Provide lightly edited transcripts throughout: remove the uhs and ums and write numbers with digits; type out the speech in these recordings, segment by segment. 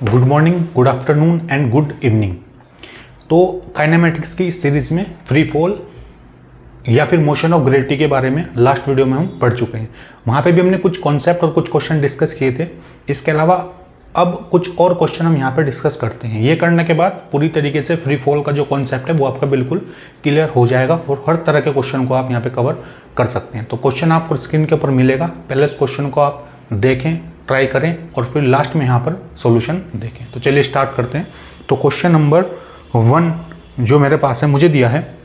Good morning, good afternoon and good evening. तो kinematics की इस सीरीज में फ्री फॉल या फिर मोशन ऑफ ग्रेविटी के बारे में लास्ट वीडियो में हम पढ़ चुके हैं। वहाँ पे भी हमने कुछ कॉन्सेप्ट और कुछ क्वेश्चन डिस्कस किए थे। इसके अलावा अब कुछ और क्वेश्चन हम यहाँ पे डिस्कस करते हैं। ये करने के बाद पूरी तरीके से फ्री फॉल का जो कॉन्सेप्ट है वो आपका बिल्कुल क्लियर हो जाएगा और हर तरह के क्वेश्चन को आप यहाँ पे कवर कर सकते हैं। तो क्वेश्चन आपको स्क्रीन के ऊपर मिलेगा, पहले इस क्वेश्चन को आप देखें, ट्राई करें और फिर लास्ट में यहाँ पर सॉल्यूशन देखें। तो चलिए स्टार्ट करते हैं। तो क्वेश्चन नंबर 1 जो मेरे पास है, मुझे दिया है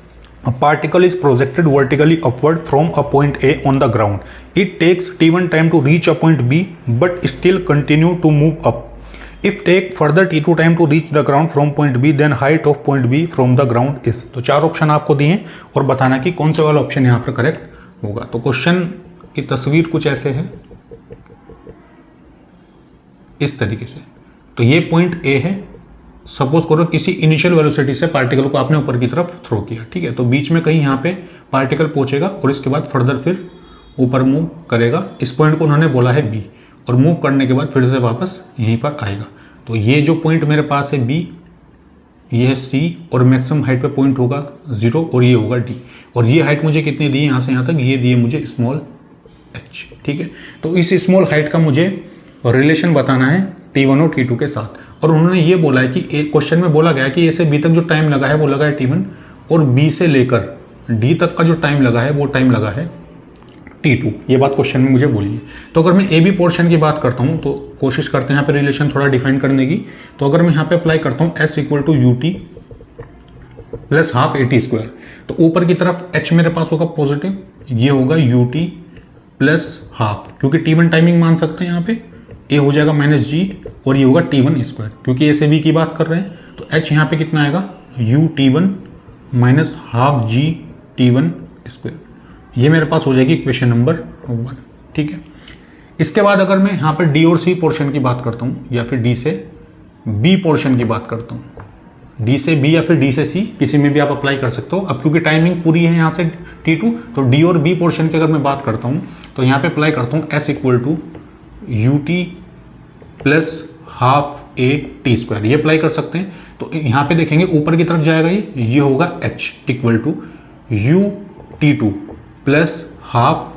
A particle is projected vertically upward from a point A on the ground. It takes t1 time to reach a point B, but still continue to move up. If take further t2 time to reach the ground from point B, then height of point B from the ground is. तो चार option आपको दिए हैं और बताना कि कौन से वाला ऑप्शन यहाँ पर करेक्ट होगा। तो क्वेश्चन की तस्वीर कुछ ऐसे है, इस तरीके से। तो ये पॉइंट A है। सपोज करो किसी इनिशियल वेलोसिटी से पार्टिकल को आपने ऊपर की तरफ थ्रो किया, ठीक है। तो बीच में कहीं यहाँ पे पार्टिकल पहुंचेगा और इसके बाद फर्दर फिर ऊपर मूव करेगा। इस पॉइंट को उन्होंने बोला है B और मूव करने के बाद फिर से वापस यहीं पर आएगा। तो ये जो पॉइंट मेरे पास है B, ये है C और मैक्सिमम हाइट पे पॉइंट होगा 0 और ये होगा D। और ये हाइट मुझे कितनी दी है यहाँ से यहाँ तक, ये दिए मुझे स्मॉल h, ठीक है। तो इस स्मॉल हाइट का मुझे रिलेशन बताना है T1 और T2 के साथ। और उन्होंने ये बोला है कि एक क्वेश्चन में बोला गया कि A से B तक जो टाइम लगा है वो लगा है T1 और B से लेकर D तक का जो टाइम लगा है वो टाइम लगा है T2। ये बात क्वेश्चन में मुझे बोली है। तो अगर मैं AB पोर्शन की बात करता हूँ तो कोशिश करते हैं यहाँ पे रिलेशन थोड़ा डिफाइन करने की। तो अगर मैं यहाँ पे अप्लाई करता हूँ S = UT plus half AT², तो ऊपर की तरफ H मेरे पास होगा पॉजिटिव, ये होगा UT प्लस हाफ, क्योंकि T1 टाइमिंग मान सकते हैं यहाँ पे, A हो जाएगा -G और ये होगा T1², क्योंकि A से B की बात कर रहे हैं। तो H यहाँ पे कितना आएगा UT1 minus half G T1²। ये मेरे पास हो जाएगी इक्वेशन नंबर 1, ठीक है। इसके बाद अगर मैं यहाँ पर D और C पोर्शन की बात करता हूँ या फिर D से B पोर्शन की बात करता हूँ, D से B या फिर D से C, किसी में भी आप अप्लाई कर सकते हो। अब क्योंकि टाइमिंग पूरी है यहाँ से T2, तो D और B पोर्शन की अगर मैं बात करता हूँ तो यहाँ पे अप्लाई करता हूँ S = UT plus half AT², ये अप्लाई कर सकते हैं। तो यहाँ पे देखेंगे ऊपर की तरफ जाएगा ये होगा H = UT2 plus half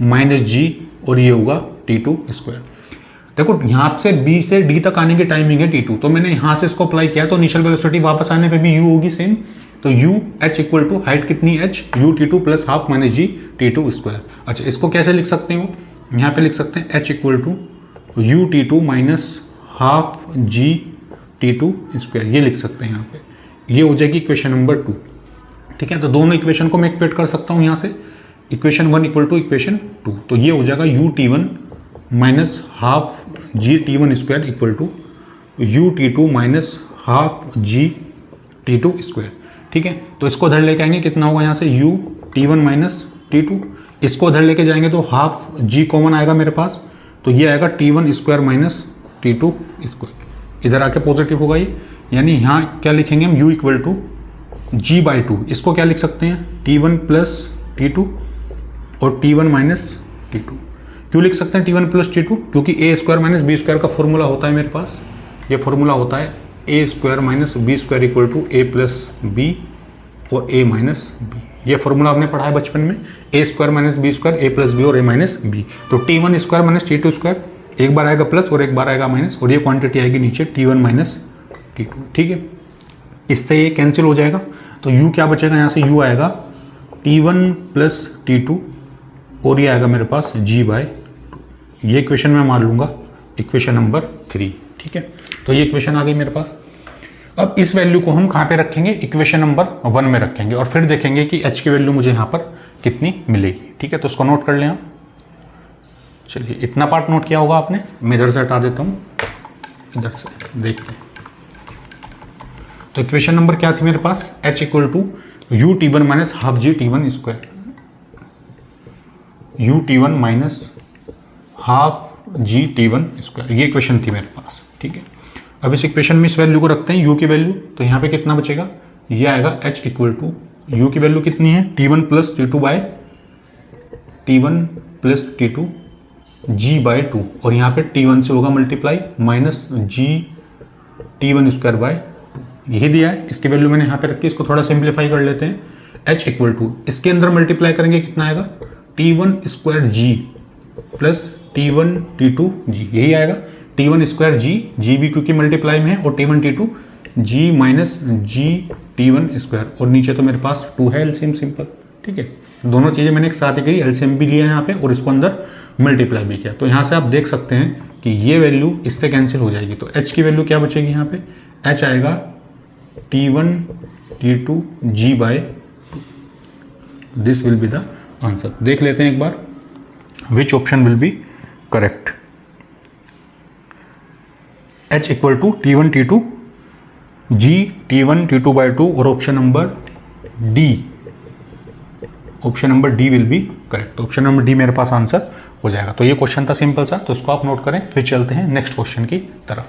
-G और ये होगा T2²। देखो यहाँ से B से D तक आने की टाइमिंग है T2, तो मैंने यहाँ से इसको अप्लाई किया तो इनिशियल वेलोसिटी वापस आने पे भी U होगी सेम। तो H = हाइट कितनी H UT2 plus half -G T2²। अच्छा, इसको कैसे लिख सकते हो, यहाँ पे लिख सकते हैं H = UT2 minus half G T2², ये लिख सकते हैं यहाँ पे। ये हो जाएगी इक्वेशन नंबर 2, ठीक है। तो दोनों इक्वेशन को मैं इक्वेट कर सकता हूँ यहाँ से, इक्वेशन 1 = इक्वेशन 2। तो ये हो जाएगा UT1 minus half G T1² = UT2 minus half G T2², ठीक है। तो इसको उधर लेके आएंगे, कितना होगा यहाँ से UT1 माइनस T2, इसको उधर लेके जाएंगे तो हाफ G कॉमन आएगा मेरे पास, तो ये आएगा T1² माइनस T2²। इधर आके पॉजिटिव होगा ये, यानी यहाँ क्या लिखेंगे हम U = G/2। इसको क्या लिख सकते हैं T1 प्लस T2 और T1 माइनस T2। क्यों लिख सकते हैं T1 प्लस T2, क्योंकि A² माइनस B² का फॉर्मूला होता है मेरे पास। ये फॉर्मूला होता है A² minus B² = A plus B और A माइनस B। ये फॉर्मूला आपने पढ़ा है बचपन में, A² minus B², A plus B और A माइनस B। तो T1² माइनस T2², एक बार आएगा प्लस और एक बार आएगा माइनस, और ये क्वांटिटी आएगी नीचे T1 माइनस T2, ठीक है। इससे ये कैंसिल हो जाएगा, तो U क्या बचेगा यहाँ से, U आएगा T1 प्लस T2 और ये आएगा मेरे पास G/2। ये इक्वेशन मैं मान लूँगा इक्वेशन नंबर 3, ठीक है। तो ये इक्वेशन आ गई मेरे पास। अब इस वैल्यू को हम कहाँ पे रखेंगे, इक्वेशन नंबर 1 में रखेंगे और फिर देखेंगे कि H की वैल्यू मुझे यहाँ पर कितनी मिलेगी, ठीक है। तो उसको नोट कर लें आप। चलिए, इतना पार्ट नोट किया होगा आपने, मैं इधर से हटा देता हूँ, इधर से देखते हैं। तो इक्वेशन नंबर क्या थी मेरे पास, H = UT1 minus half G T1², UT1 minus half G T1², ये इक्वेशन थी मेरे पास, ठीक है। अब इस इक्वेशन में इस वैल्यू को रखते हैं U की वैल्यू, तो यहाँ पे कितना बचेगा, ये आएगा H = U की वैल्यू कितनी है T1 प्लस T2 G/2 और यहाँ पे T1 से होगा multiply minus G t1 square by, यही दिया है, इसकी वैल्यू मैंने यहाँ पे रखी, इसको थोड़ा सिंप्लीफाई कर लेते हैं। h इक्वल टू, इसके अंदर मल्टीप्लाई करेंगे कितना आएगा, t1 स्क्वायर जी प्लस t1 t2 जी, यही आएगा t1 स्क्वायर जी भी क्योंकि मल्टीप्लाई में है, और t1 t2 जी माइनस जी t1 स्क्वायर, और नीचे तो मेरे पास 2 है, एलसीएम सिंपल, ठीक है। दोनों चीज़ें मैंने एक साथ ही करी, एलसीएम भी लिया यहाँ पे और इसको अंदर मल्टीप्लाई भी किया। तो यहाँ से आप देख सकते हैं कि ये वैल्यू इससे कैंसिल हो जाएगी, तो h की वैल्यू क्या बचेगी यहाँ पे, h आएगा t1 t2 g by, this will be the answer. देख लेते हैं एक बार which option will be correct. h equal to t1 t2 g t1 t2 by 2, और option number D will be correct. Option number D मेरे पास answer हो जाएगा। तो ये क्वेश्चन था सिंपल सा, तो इसको आप नोट करें। फिर चलते हैं नेक्स्ट क्वेश्चन की तरफ।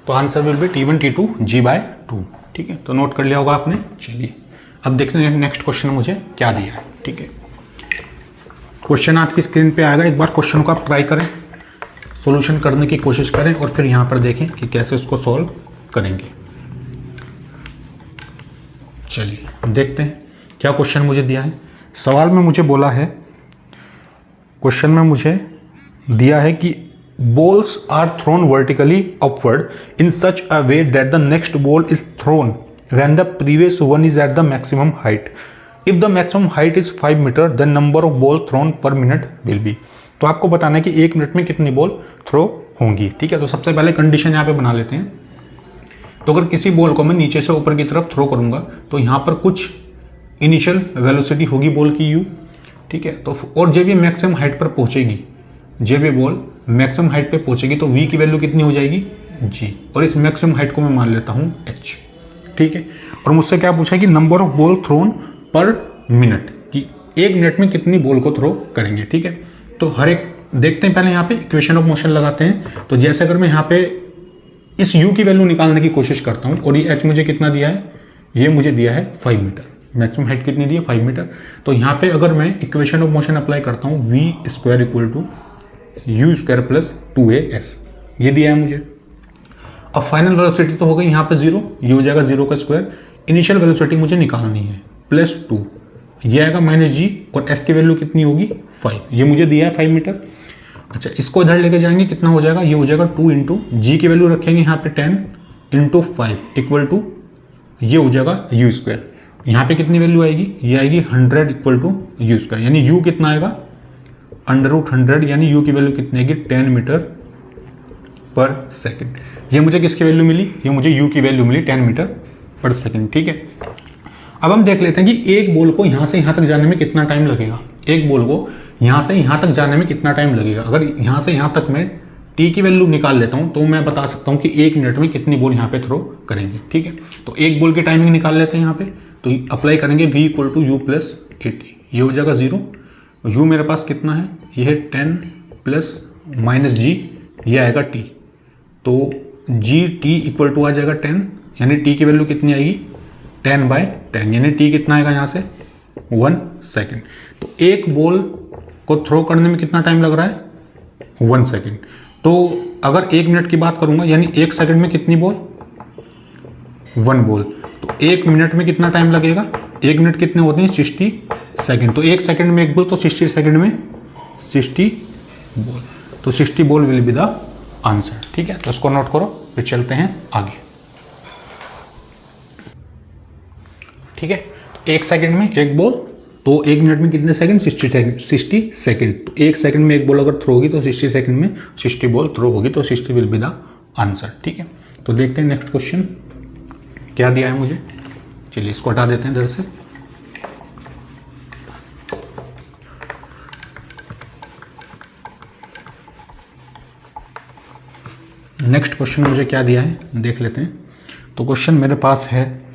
तो answer will be t1 t2 g by 2, ठीक है। तो नोट कर लिया होगा आपने। चलिए अब देखते हैं नेक्स्ट क्वेश्चन मुझे क्या दिया है, ठीक है। क्वेश्चन आपकी स्क्रीन पे आएगा, एक बार क्वेश्चन को आप ट्राई करें, सॉल्यूशन करने की कोशिश करें, और फिर यहाँ पर देखें कि कैसे इसको सॉल्व करेंगे। चलिए देखते हैं क्या क्वेश्चन मुझे दिया है। सवाल में मुझे बोला है, क्वेश्चन में मुझे दिया है कि balls are thrown vertically upward in such a way that the next ball is thrown when the previous one is at the maximum height. If the maximum height is 5 meter, then number of ball thrown per minute will be. तो आपको बताना है कि 1 minute में कितनी ball throw होंगी, ठीक है। तो सबसे पहले कंडीशन यहाँ पे बना लेते हैं। तो अगर किसी बॉल को मैं नीचे से ऊपर की तरफ थ्रो करूंगा तो यहाँ पर कुछ इनिशियल वेलोसिटी होगी बॉल की u, ठीक है। तो और जब ये मैक्सिमम हाइट पर पहुंचेगी, जब ये बॉल मैक्सिमम हाइट पे पहुंचेगी तो v की वैल्यू कितनी हो जाएगी, g, और इस मैक्सिमम हाइट को मैं मान लेता हूँ h, ठीक है। और मुझसे क्या पूछा है कि number of ball thrown per minute, कि 1 मिनट में कितनी बॉल को थ्रो करेंगे, ठीक है। तो हर एक देखते हैं, पहले यहाँ पे इक्वेशन ऑफ मोशन लगाते हैं। तो जैसे अगर मैं यहाँ पे इस u की वैल्यू निकालने की कोशिश करता हूँ, और ये h मुझे कितना दिया है, ये मुझे दिया है 5 मीटर, मैक्सिमम हाइट कितनी दी है 5 मीटर। तो यहाँ पे अगर मैं इक्वेशन ऑफ मोशन अप्लाई करता हूँ, v square equal to u square plus 2as, ये दिया है मुझे। अब फाइनल वेलोसिटी तो हो गई यहाँ पे 0, ये हो जाएगा 0 का स्क्वायर। इनिशियल वेलोसिटी मुझे निकालनी है प्लस 2, ये आएगा माइनस g, और s की वैल्यू कितनी होगी 5, ये मुझे दिया है 5 मीटर। अच्छा, इसको इधर लेके जाएंगे, कितना हो जाएगा, ये हो जाएगा 2 इंटू जी की वैल्यू रखेंगे यहाँ पे 10 इंटू 5 इक्वल टू, ये हो जाएगा u स्क्वायर। यहाँ पे कितनी वैल्यू आएगी, ये आएगी 100 इक्वल टू u स्क्वायर, यानी u कितना आएगा √100, यानी u की वैल्यू कितनी आएगी 10 मीटर पर सेकेंड। ये मुझे किसकी वैल्यू मिली, ये मुझे u की वैल्यू मिली 10 मीटर पर सेकेंड, ठीक है। अब हम देख लेते हैं कि एक बॉल को यहाँ से यहाँ तक जाने में कितना टाइम लगेगा, एक बॉल को यहाँ से यहाँ तक जाने में कितना टाइम लगेगा। अगर यहाँ से यहाँ तक मैं t की वैल्यू निकाल लेता हूँ तो मैं बता सकता हूँ कि 1 मिनट में कितनी बॉल यहाँ पे थ्रो करेंगे, ठीक है। तो एक बॉल की टाइमिंग निकाल लेते हैं यहाँ पे, तो अप्लाई करेंगे v equal to u plus 80, ये हो जाएगा 0, u मेरे पास कितना है, ये है 10 प्लस माइनस g, ये आएगा t, तो t इक्वल टू आ जाएगा 10, यानी t की वैल्यू कितनी आएगी 10/10, यानी t कितना आएगा यहाँ से 1 सेकेंड। तो एक बॉल को थ्रो करने में कितना टाइम लग रहा है 1 सेकेंड। तो अगर 1 मिनट की बात करूंगा, यानी 1 सेकेंड में कितनी बॉल 1 बॉल, तो 1 मिनट में कितना टाइम लगेगा, 1 मिनट कितने होते हैं 60 सेकेंड, तो 1 सेकेंड में 1 बॉल, तो 60 सेकेंड में 60 बॉल, तो 60 ball will be the answer, ठीक है। तो इसको नोट करो, फिर चलते हैं आगे, ठीक है। तो 1 सेकेंड में 1 बॉल, तो 1 मिनट में कितने सेकंड 60 सेकंड, तो 1 सेकंड में 1 बॉल अगर थ्रो होगी तो 60 सेकंड में 60 बॉल थ्रो होगी, तो 60 विल बी द आंसर, ठीक है। तो देखते हैं नेक्स्ट क्वेश्चन क्या दिया है मुझे। चलिए इसको हटा देते हैं इधर से। नेक्स्ट क्वेश्चन मुझे क्या दिया है देख लेते हैं। तो क्वेश्चन मेरे पास है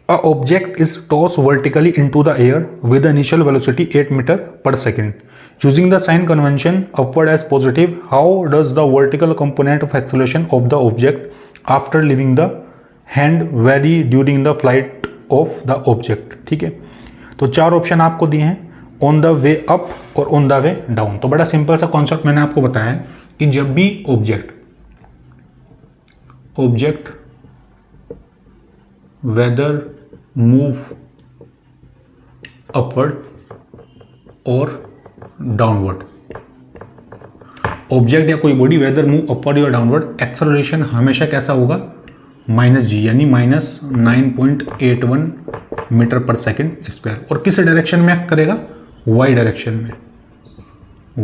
A object is tossed vertically into the air with the initial velocity 8 meter per second. Using the sign convention upward as positive, how does the vertical component of acceleration of the object after leaving the hand vary during the flight of the object? ठीक है, तो 4 option आपको दिए हैं on the way up और on the way down. तो बड़ा simple सा कॉन्सेप्ट मैंने आपको बताया है कि जब भी ऑब्जेक्ट वेदर मूव अपवर्ड और डाउनवर्ड, ऑब्जेक्ट या कोई बॉडी वेदर मूव अपवर्ड या डाउनवर्ड, एक्सेलरेशन हमेशा कैसा होगा, -g यानी -9.81 मीटर पर सेकेंड स्क्वायर। और किस डायरेक्शन में एक्ट करेगा, y डायरेक्शन में,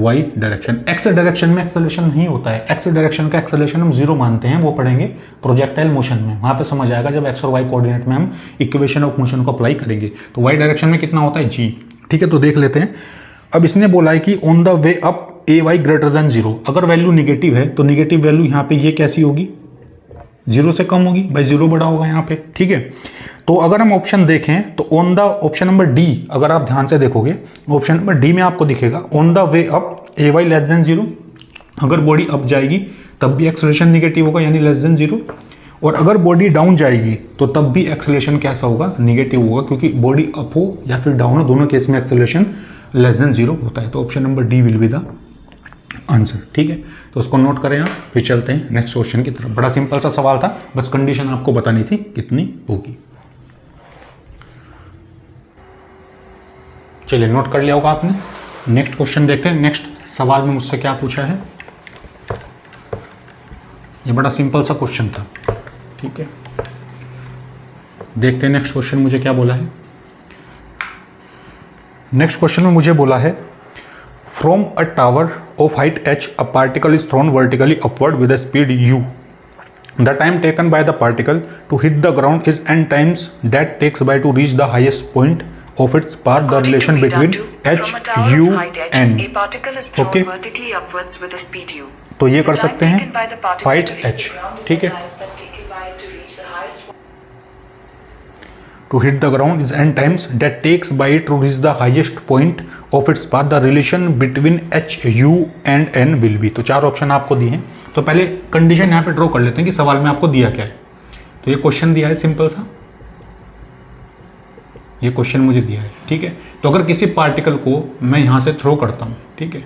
y डायरेक्शन। एक्स डायरेक्शन में एक्सेलरेशन नहीं होता है, एक्स डायरेक्शन का एक्सेलरेशन हम 0 मानते हैं, वो पढ़ेंगे प्रोजेक्टाइल मोशन में, वहां पे समझ आएगा जब एक्स और वाई कोऑर्डिनेट में हम इक्वेशन ऑफ मोशन को अप्लाई करेंगे। तो y डायरेक्शन में कितना होता है, g। ठीक है, तो देख लेते हैं। अब इसने बोला है कि on the way up ay greater than 0, अगर वैल्यू निगेटिव है तो निगेटिव वैल्यू यहाँ पे ये कैसी होगी, 0 से कम होगी, भाई 0 बड़ा होगा यहाँ पे। ठीक है, तो अगर हम ऑप्शन देखें तो on the option number D, अगर आप ध्यान से देखोगे ऑप्शन नंबर डी में आपको दिखेगा on the way up ay less than 0, अगर बॉडी अप जाएगी तब भी एक्सेलरेशन निगेटिव होगा यानी लेस देन 0, और अगर बॉडी डाउन जाएगी तो तब भी एक्सेलरेशन कैसा होगा, निगेटिव होगा, क्योंकि बॉडी अप हो या फिर डाउन हो दोनों केस में एक्सेलरेशन लेस देन 0 होता है। तो option number D will be the answer. ठीक है, तो उसको नोट करें आप, फिर चलते हैं नेक्स्ट क्वेश्चन की तरफ। बड़ा सिंपल सा सवाल था, बस कंडीशन आपको बतानी थी कितनी होगी। चलिए नोट कर लिया होगा आपने। नेक्स्ट क्वेश्चन देखते हैं। नेक्स्ट सवाल में मुझसे क्या पूछा है, ये बड़ा सिंपल सा क्वेश्चन था। ठीक है, देखते हैं नेक्स्ट क्वेश्चन मुझे क्या बोला है। नेक्स्ट क्वेश्चन में मुझे बोला है from a tower of height h a particle is thrown vertically upward with a speed u, the time taken by the particle to hit the ground is n times that takes by to reach the highest point of its path, the relation between h, u and okay, तो ये कर सकते हैं fight h। ठीक है, to hit the ground is n times that takes by it to reach the highest point of its path, the relation between h, u and n will be। तो 4 option आपको दिए हैं। तो पहले condition यहाँ पे ड्रॉ कर लेते हैं कि सवाल में आपको दिया क्या है। तो ये क्वेश्चन दिया है सिंपल सा, ये क्वेश्चन मुझे दिया है। ठीक है, तो अगर किसी पार्टिकल को मैं यहाँ से थ्रो करता हूँ, ठीक है,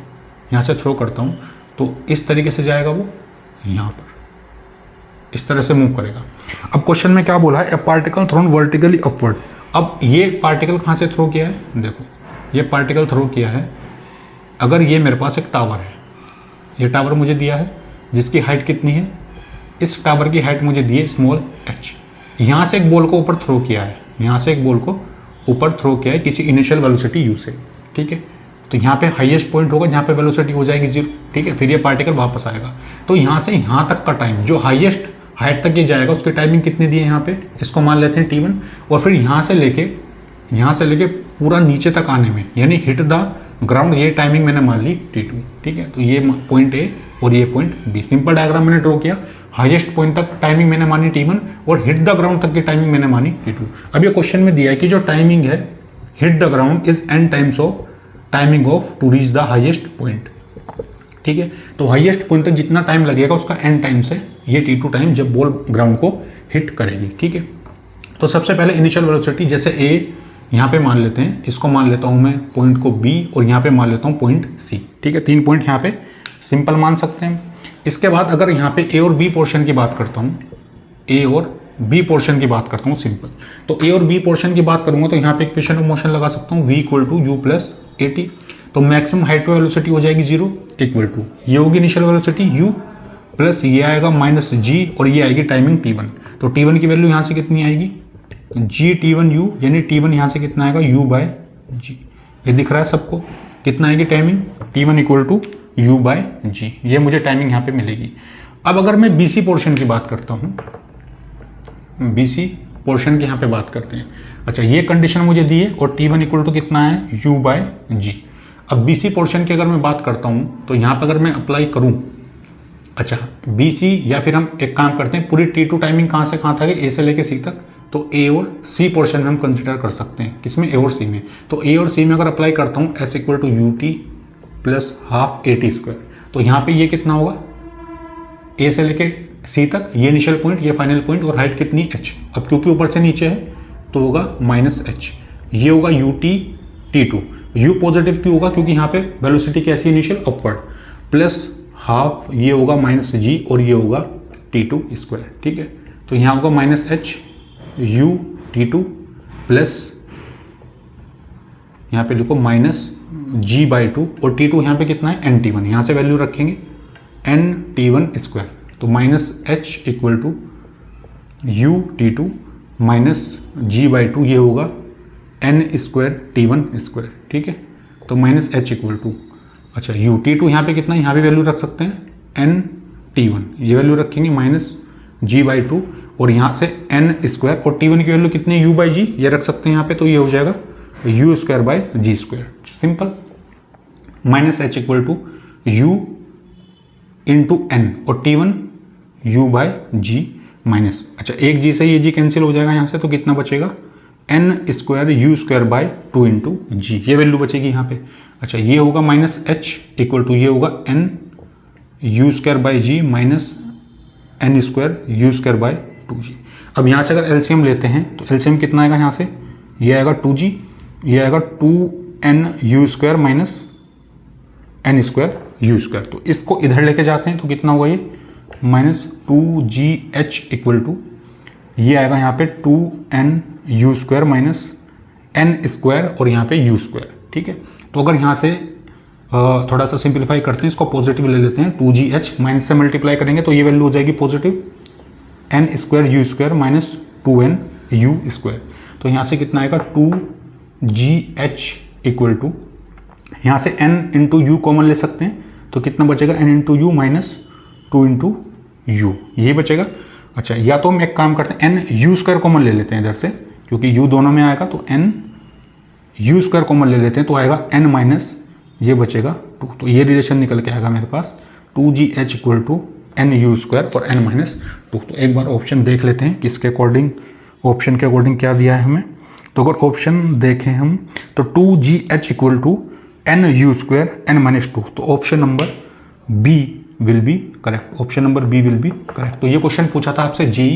यहाँ से थ्रो करता हूँ तो इस तरीके से जाएगा, वो यहाँ पर इस तरह से मूव करेगा। अब क्वेश्चन में क्या बोला है, ए पार्टिकल थ्रोन वर्टिकली अपवर्ड। अब ये पार्टिकल कहाँ से थ्रो किया है, देखो ये पार्टिकल थ्रो किया है, अगर ये मेरे पास एक टावर है, ये टावर मुझे दिया है जिसकी हाइट कितनी है, इस टावर की हाइट मुझे दी है स्मॉल h। यहाँ से एक बॉल को ऊपर थ्रो किया है, यहाँ से एक बॉल को ऊपर थ्रो किया है किसी इनिशियल वेलोसिटी u से। ठीक है, तो यहाँ पे हाईएस्ट पॉइंट होगा जहाँ पे वेलोसिटी हो जाएगी 0। ठीक है, फिर ये पार्टिकल वापस आएगा। तो यहाँ से यहाँ तक का टाइम, जो हाईएस्ट हाइट तक ये जाएगा उसकी टाइमिंग कितनी दी है यहाँ पे, इसको मान लेते हैं t1। और फिर यहाँ से लेके पूरा नीचे तक आने में यानी हिट द ग्राउंड, ये टाइमिंग मैंने मान ली t2। ठीक है, तो ये पॉइंट A और ये पॉइंट B। सिंपल डायग्राम मैंने ड्रॉ किया, हाईएस्ट पॉइंट तक टाइमिंग मैंने मानी t1 और हिट द ग्राउंड तक की टाइमिंग मैंने मानी t2। अब ये क्वेश्चन में दिया है कि जो टाइमिंग है hit the ground is n times of timing of to reach the highest point. ठीक है, तो हाईएस्ट पॉइंट तक जितना टाइम लगेगा उसका n टाइम्स है ये t2 टाइम जब बॉल ग्राउंड को हिट करेगी। ठीक है, तो सबसे पहले इनिशियल वेलोसिटी जैसे a यहाँ पे मान लेते हैं, इसको मान लेता हूँ मैं पॉइंट को B और यहाँ पे मान लेता हूँ पॉइंट C। ठीक है, 3 पॉइंट यहाँ पे सिंपल मान सकते हैं। इसके बाद अगर यहाँ पे A और B पोर्शन की बात करता हूँ, A और B पोर्शन की बात करता हूँ सिंपल, तो A और B पोर्शन की बात करूँगा तो यहाँ पे इक्वेशन ऑफ मोशन लगा सकता हूँ v equal to u plus at। तो मैक्सिमम हाइट वेलोसिटी हो जाएगी 0 इक्वल टू ये होगी इनिशियल वेलोसिटी u प्लस ये आएगा माइनस g और ये आएगी टाइमिंग t1। तो t1 की वैल्यू यहाँ से कितनी आएगी, g t1u, यानी t1 यहाँ से कितना आएगा u बाय g। ये दिख रहा है सबको, कितना आएगी timing, t1 equal to u by g, ये मुझे टाइमिंग यहाँ पे मिलेगी। अब अगर मैं BC पोर्शन की बात करता हूँ, BC पोर्शन की यहाँ पे बात करते हैं। अच्छा, ये कंडीशन मुझे दी है और t1 इक्वल टू कितना है u बाय g। अब BC पोर्शन की अगर मैं बात करता हूँ तो यहाँ पे अगर मैं अप्लाई करूँ, अच्छा BC, या फिर हम एक काम करते हैं पूरी t2 टाइमिंग कहाँ से कहाँ तक है, A से लेके C तक, तो A और C पोर्शन में हम कंसिडर कर सकते हैं, किसमें, A और C में। तो A और C में अगर अप्लाई करता हूँ S equal to ut plus half at square, तो यहाँ पे ये कितना होगा, A से लेके C तक ये इनिशियल पॉइंट, ये फाइनल पॉइंट, और हाइट कितनी h। अब क्योंकि ऊपर से नीचे है तो होगा माइनस h, ये होगा ut t2, u पॉजिटिव क्यों होगा, क्योंकि यहाँ पे वेलोसिटी कैसी इनिशियल अपवर्ड, प्लस हाफ ये होगा माइनस g और ये होगा t2 स्क्वायर, ठीक है। तो यहाँ होगा minus h u t2 plus यहाँ पे लिखो माइनस g/2 और t2 यहाँ पे कितना है nt1, यहाँ से वैल्यू रखेंगे nt1 स्क्वायर, तो minus h equal to u t2 minus g/2 ये होगा n स्क्वायर t1 स्क्वायर, ठीक है। तो माइनस h इक्वल टू अच्छा u t2 यहाँ पे कितना है, यहाँ भी वैल्यू रख सकते हैं n t1, ये वैल्यू रखेंगे माइनस g/2 और यहाँ से n स्क्वायर और t1 की वैल्यू कितनी है u/g, ये रख सकते हैं यहाँ पे, तो ये हो जाएगा u square by g square, simple. Minus h equal to u into n और t1 u/g माइनस, अच्छा एक g से ये g कैंसिल हो जाएगा यहाँ से, तो कितना बचेगा n square u square by 2 into g, ये वैल्यू बचेगी यहाँ पे। अच्छा ये होगा माइनस h इक्वल टू ये होगा n u square by g minus n square u square bye 2g। अब यहाँ से अगर एलसीएम लेते हैं तो एलसीएम कितना आएगा यहाँ से, ये आएगा 2g, ये आएगा 2n u square minus n square u square, तो इसको इधर लेके जाते हैं तो कितना होगा ये माइनस 2gh इक्वल टू ये आएगा यहाँ पे 2n u square minus n square और यहाँ पे u स्क्वायर, ठीक है। तो अगर यहाँ से थोड़ा सा सिंप्लीफाई करते हैं, इसको पॉजिटिव ले लेते हैं, 2gh माइनस से मल्टीप्लाई करेंगे तो ये वैल्यू हो जाएगी positive n square u square minus 2n u square, तो यहाँ से कितना आएगा 2gh इक्वल टू यहाँ से n इंटू यू कॉमन ले सकते हैं, तो कितना बचेगा n into you minus 2 into you, ये बचेगा। अच्छा या तो हम एक काम करते हैं n u स्क्वायर कॉमन ले लेते हैं इधर से, क्योंकि u दोनों में आएगा, तो n u स्क्वायर कॉमन ले लेते हैं तो आएगा n माइनस ये बचेगा 2, तो ये रिलेशन निकल के आएगा मेरे पास 2gh equal to n u square और n माइनस 2। तो एक बार ऑप्शन देख लेते हैं किसके अकॉर्डिंग, ऑप्शन के अकॉर्डिंग क्या दिया है हमें। तो अगर ऑप्शन देखें हम तो 2gh equal to n u square n minus 2, तो option number B will be correct, option number B will be correct. तो ये क्वेश्चन पूछा था आपसे जी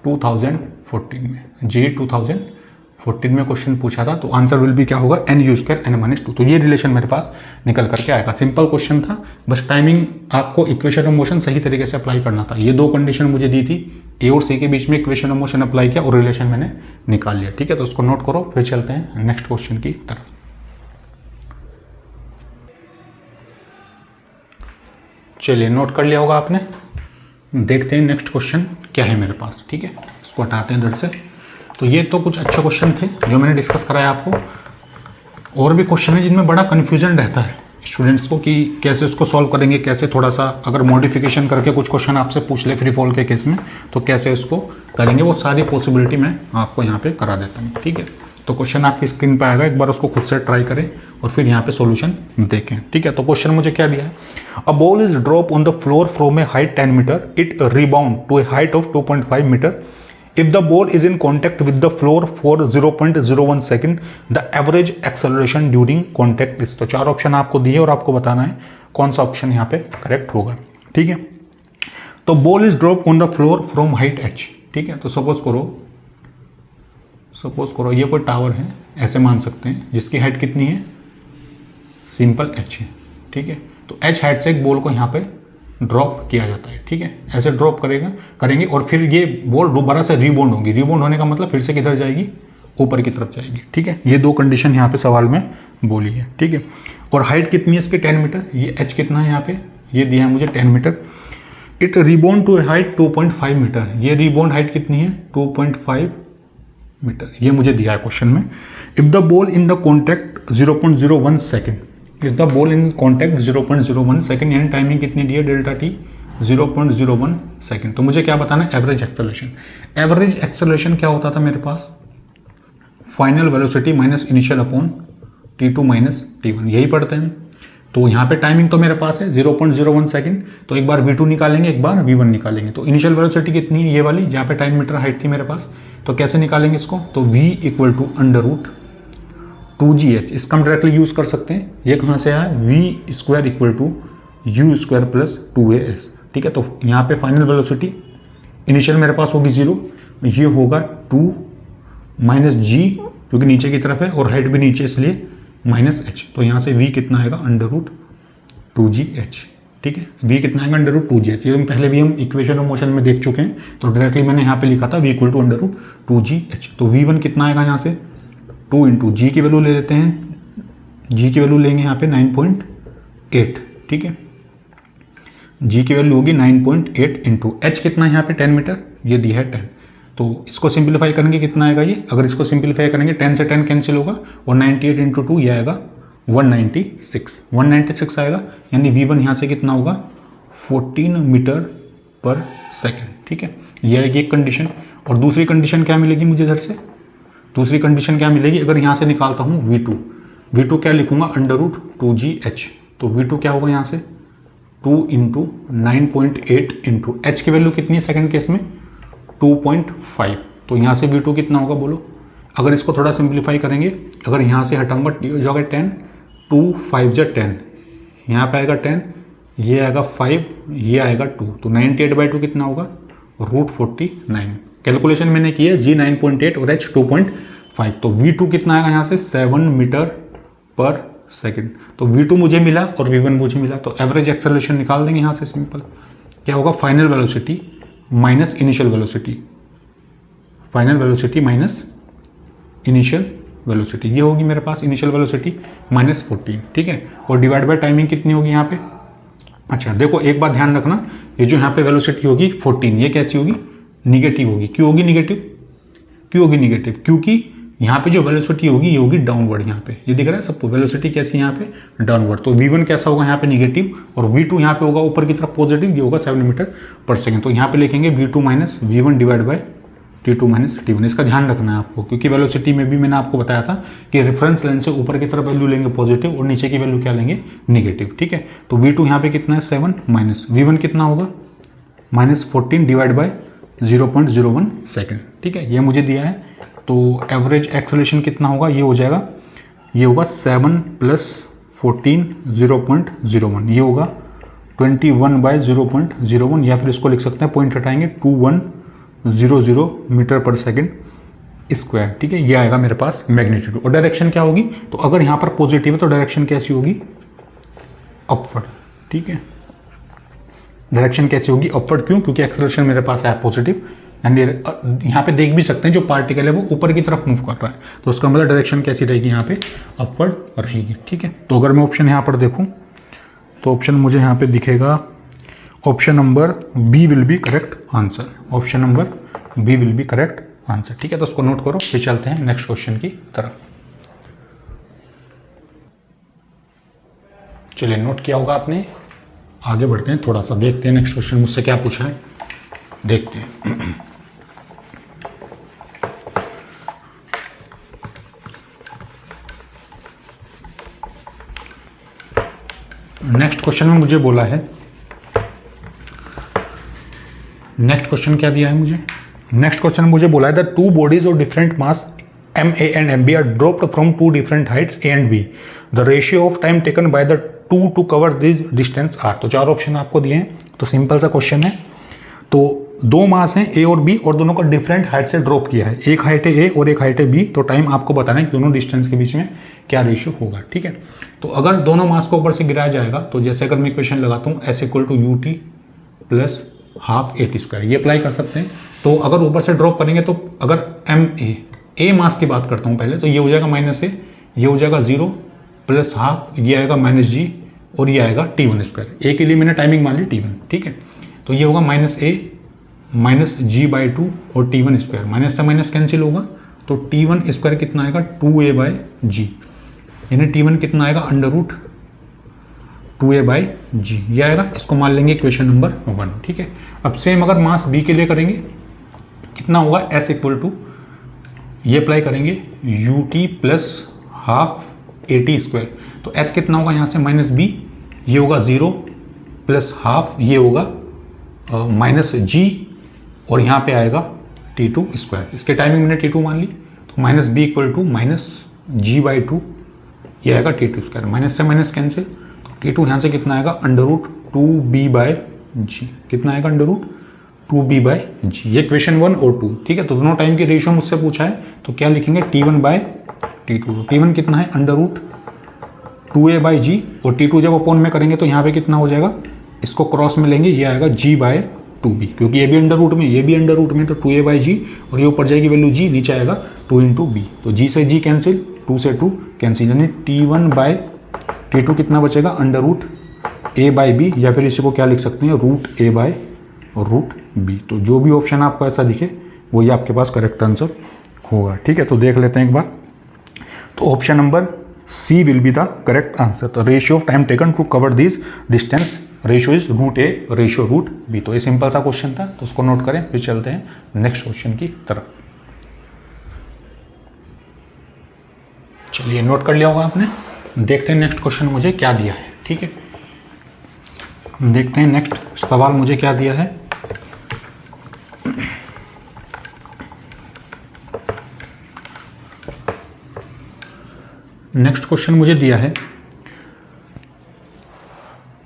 2014 में, जी 2014 में क्वेश्चन पूछा था, तो आंसर विल बी क्या होगा n u square n minus 2। तो ये रिलेशन मेरे पास निकल करके आएगा, सिंपल क्वेश्चन था, बस टाइमिंग आपको इक्वेशन ऑफ मोशन सही तरीके से अप्लाई करना था। ये दो कंडीशन मुझे दी थी, ए और सी के बीच में इक्वेशन ऑफ मोशन अप्लाई किया और रिलेशन मैंने निकाल लिया, ठीक है। तो उसको नोट करो, फिर चलते हैं नेक्स्ट क्वेश्चन की तरफ। चलिए नोट कर लिया होगा आपने, देखते हैं नेक्स्ट क्वेश्चन क्या है मेरे पास, ठीक है। इसको हटाते हैं इधर से। तो ये तो कुछ अच्छे क्वेश्चन थे जो मैंने डिस्कस कराया आपको। और भी क्वेश्चन है जिनमें बड़ा कन्फ्यूजन रहता है स्टूडेंट्स को कि कैसे उसको सॉल्व करेंगे, कैसे थोड़ा सा अगर मॉडिफिकेशन करके कुछ क्वेश्चन आपसे पूछ ले फ्री फॉल के केस में तो कैसे उसको करेंगे, वो सारी पॉसिबिलिटी मैं आपको यहाँ पे करा देता हूँ, ठीक है। तो क्वेश्चन आपकी स्क्रीन पे आएगा, एक बार उसको खुद से ट्राई करें और फिर यहाँ पे सॉल्यूशन देखें, ठीक है। तो क्वेश्चन मुझे क्या दिया है, a ball is drop on the floor from a height 10 metre, it rebound to a height of 2.5 metre. If the ball is in contact with the floor for 0.01 second, the average acceleration during contact is। तो चार option आपको दिए और आपको बताना है कौन सा ऑप्शन यहाँ पे करेक्ट होगा, ठीक है। तो ball is drop on the floor from height h, ठीक है। तो सपोज करो ये कोई टावर है, ऐसे मान सकते हैं, जिसकी हाइट कितनी है, सिंपल h है, ठीक है। तो h हाइट से एक बॉल को यहाँ पे ड्रॉप किया जाता है, ठीक है। ऐसे ड्रॉप करेंगे और फिर ये बॉल दोबारा से रीबाउंड होगी। रीबाउंड होने का मतलब फिर से किधर जाएगी, ऊपर की तरफ जाएगी, ठीक है। ये दो कंडीशन यहाँ पे सवाल में बोली है, ठीक है। और हाइट कितनी है इसकी, 10 मीटर। ये h कितना है यहाँ पे, ये दिया है मुझे 10 metre. It rebound to height 2.5 metre. ये रिबाउंड हाइट कितनी है, 2.5 मीटर, ये मुझे दिया है क्वेश्चन में। If the ball in the contact 0.01 second, if the ball in contact 0.01 second, यानी टाइमिंग कितनी दी है, डेल्टा टी 0.01 सेकेंड। तो मुझे क्या बताना है, एवरेज एक्सेलरेशन। एवरेज एक्सेलरेशन क्या होता था मेरे पास, final velocity minus initial upon t2 minus t1, यही पढ़ते हैं। तो यहाँ पे टाइमिंग तो मेरे पास है 0.01 सेकेंड, तो एक बार v2 निकालेंगे, एक बार v1 निकालेंगे। तो इनिशियल वेलोसिटी कितनी है, ये वाली जहाँ पे 10 मीटर हाइट थी मेरे पास। तो कैसे निकालेंगे इसको, तो v equal to under root 2gh, इसका हम डायरेक्टली यूज कर सकते हैं। ये कहाँ से आया, v square equal to u square plus 2as, ठीक है। तो यहाँ पे फाइनल वेलोसिटी इनिशियल मेरे पास होगी 0, ये होगा 2 माइनस g क्योंकि नीचे की तरफ है और हाइट भी नीचे इसलिए माइनस एच। तो यहाँ से v कितना आएगा √2gh। ठीक है, v कितना आएगा √2gh। ये पहले भी हम इक्वेशन ऑफ मोशन में देख चुके हैं, तो डायरेक्टली मैंने यहाँ पे लिखा था v = √2gh। तो v1 कितना आएगा यहाँ से 2 इंटू g की वैल्यू ले लेते हैं, g की वैल्यू लेंगे यहाँ पे 9.8। ठीक है, g की वैल्यू होगी 9.8 इंटू h कितना है यहाँ पे 10 मीटर, ये दिया है 10। तो इसको सिंप्लीफाई करेंगे कितना आएगा ये, अगर इसको सिंप्लीफाई करेंगे 10 से 10 कैंसिल होगा और 98 इंटू 2 ये आएगा 196 आएगा। यानी v1 यहाँ से कितना होगा 14 मीटर पर सेकेंड। ठीक है, यह आएगी एक कंडीशन। और दूसरी कंडीशन क्या मिलेगी मुझे इधर से, दूसरी कंडीशन क्या मिलेगी, अगर यहाँ से निकालता हूँ v2 क्या लिखूंगा √2gh। तो v2 क्या होगा यहाँ से 2 इंटू 9.8 इंटू h की वैल्यू कितनी है सेकंड केस में 2.5। तो यहाँ से v2 कितना होगा बोलो, अगर इसको थोड़ा सिंप्लीफाई करेंगे, अगर यहाँ से हटाऊंगा t हो जाएगा 10, 2 5 जा 10, यहाँ पे आएगा 10, ये आएगा 5, ये आएगा 2। तो 98/2 कितना होगा √49। कैलकुलेशन मैंने की है, g 9.8 और h 2.5। तो v2 कितना आएगा यहाँ से 7 मीटर पर सेकेंड। तो v2 मुझे मिला और v1 मुझे मिला। तो एवरेज एक्सेलरेशन निकाल देंगे यहाँ से, सिंपल क्या होगा final velocity minus initial velocity, final velocity minus initial velocity, ये होगी मेरे पास इनिशियल वेलोसिटी -14। ठीक है, और डिवाइड बाय टाइमिंग कितनी होगी यहाँ पे। अच्छा देखो एक बात ध्यान रखना, ये जो यहाँ पे वेलोसिटी होगी 14, ये कैसी होगी निगेटिव होगी। क्यों होगी निगेटिव, क्यों होगी निगेटिव, क्योंकि यहाँ पे जो वेलोसिटी होगी ये होगी डाउनवर्ड। यहाँ पे ये दिख रहा है सबको, वेलोसिटी कैसी यहाँ पे डाउनवर्ड। तो v1 कैसा होगा यहाँ पे निगेटिव और v2 यहाँ पे होगा ऊपर की तरफ पॉजिटिव, ये होगा 7 मीटर पर सेकेंड। तो यहाँ पे लिखेंगे v2 minus v1 divide by t2 minus t1। इसका ध्यान रखना है आपको, क्योंकि वेलोसिटी में भी मैंने आपको बताया था कि रेफरेंस लाइन से ऊपर की तरफ वैल्यू लेंगे पॉजिटिव और नीचे की वैल्यू क्या लेंगे निगेटिव। ठीक है, तो v2 यहाँ पे कितना है 7 माइनस v1 कितना होगा -14 डिवाइड बाय 0.01 सेकेंड। ठीक है, ये मुझे दिया है। तो एवरेज एक्सेलरेशन कितना होगा, ये हो जाएगा, ये होगा 7 + 14 0.01, ये होगा 21/0.01, या फिर इसको लिख सकते हैं पॉइंट हटाएंगे 2100 मीटर पर सेकेंड स्क्वायर। ठीक है, ये आएगा मेरे पास मैग्नीट्यूड। और डायरेक्शन क्या होगी, तो अगर यहाँ पर पॉजिटिव है तो डायरेक्शन कैसी होगी अपवर्ड। ठीक है, डायरेक्शन कैसी होगी अपवर्ड, क्यों, क्योंकि एक्सेलरेशन मेरे पास है पॉजिटिव। एंड यहाँ पे देख भी सकते हैं जो पार्टिकल है वो ऊपर की तरफ मूव कर रहा है, तो उसका मतलब डायरेक्शन कैसी रहेगी यहाँ पे अपवर्ड रहेगी। ठीक है, तो अगर मैं ऑप्शन यहाँ पर देखूँ तो ऑप्शन मुझे यहाँ पे दिखेगा, option number B will be correct answer, option number B will be correct answer. ठीक है, तो उसको नोट करो, फिर चलते हैं नेक्स्ट क्वेश्चन की तरफ। चलिए नोट किया होगा आपने, आगे बढ़ते हैं, थोड़ा सा देखते हैं नेक्स्ट क्वेश्चन मुझसे क्या पूछा है, देखते हैं। नेक्स्ट क्वेश्चन में मुझे बोला है, नेक्स्ट क्वेश्चन क्या दिया है मुझे, नेक्स्ट क्वेश्चन मुझे बोला है the two bodies of different mass ma and mb are dropped from two different heights a and b. The ratio of time taken by the two to cover this distance are. तो चार option आपको दिए हैं, तो simple सा question है। तो दो मास हैं ए और बी और दोनों को डिफरेंट हाइट से ड्रॉप किया है, एक हाइट है ए और एक हाइट है बी। तो टाइम आपको बताना है कि दोनों डिस्टेंस के बीच में क्या रेशियो होगा। ठीक है, तो अगर दोनों मास को ऊपर से गिराया जाएगा तो जैसे अगर मैं इक्वेशन लगाता हूँ S = UT + ½ AT², ये अप्लाई कर सकते हैं। तो अगर ऊपर से ड्रॉप करेंगे तो अगर ए मास की बात करता हूँ पहले, तो ये हो जाएगा -a, ये हो जाएगा 0 + ½ ये आएगा -g और ये आएगा T1²। ए के लिए मैंने टाइमिंग मान ली T1। ठीक है, तो ये होगा -a -g/2 और T1², माइनस से माइनस कैंसिल होगा, तो T1² कितना आएगा 2a/g, यानी T1 कितना आएगा √2a/g, ये आएगा। इसको मान लेंगे इक्वेशन नंबर 1। ठीक है, अब सेम अगर मास बी के लिए करेंगे कितना होगा, S = ये अप्लाई करेंगे UT + ½ AT²। तो S कितना होगा यहाँ से -b, ये होगा 0 + ½ ये होगा -g और यहाँ पे आएगा T2²। इसके टाइमिंग मैंने T2 मान ली, तो -b = -g/2 ये आएगा T2², माइनस से माइनस कैंसिल, तो T2 यहाँ से कितना आएगा √2b/g, कितना आएगा 2b/g। ये क्वेश्चन 1 और 2, ठीक है। तो दोनों टाइम की रेशियो मुझसे पूछा है, तो क्या लिखेंगे T1/T2। T1 कितना है √2a/g, और T2 जब अपोन में करेंगे तो यहाँ पे कितना हो जाएगा, इसको क्रॉस में लेंगे, ये आएगा g/2b, क्योंकि ये भी अंडर रूट में, ये भी अंडर रूट में, तो 2a/g, और ये ऊपर जाएगी वैल्यू g, नीचे आएगा 2 × b, तो g से g कैंसिल, 2 से 2 कैंसिल, यानी T1/T2 कितना बचेगा, √a/b, या फिर इसी को क्या लिख सकते हैं, √a/√b। तो जो भी ऑप्शन आपको ऐसा दिखे वो ये आपके पास करेक्ट आंसर होगा, ठीक है। तो देख लेते हैं एक बार, तो option number C will be the correct answer. तो ratio of time taken to cover this distance ratio is √a ratio √b। तो ये सिंपल सा क्वेश्चन था, तो उसको नोट करें, फिर चलते हैं नेक्स्ट क्वेश्चन की तरफ। चलिए नोट कर लिया होगा आपने, देखते हैं नेक्स्ट क्वेश्चन मुझे क्या दिया है, ठीक है। देखते हैं नेक्स्ट सवाल मुझे क्या दिया है। नेक्स्ट क्वेश्चन मुझे दिया है,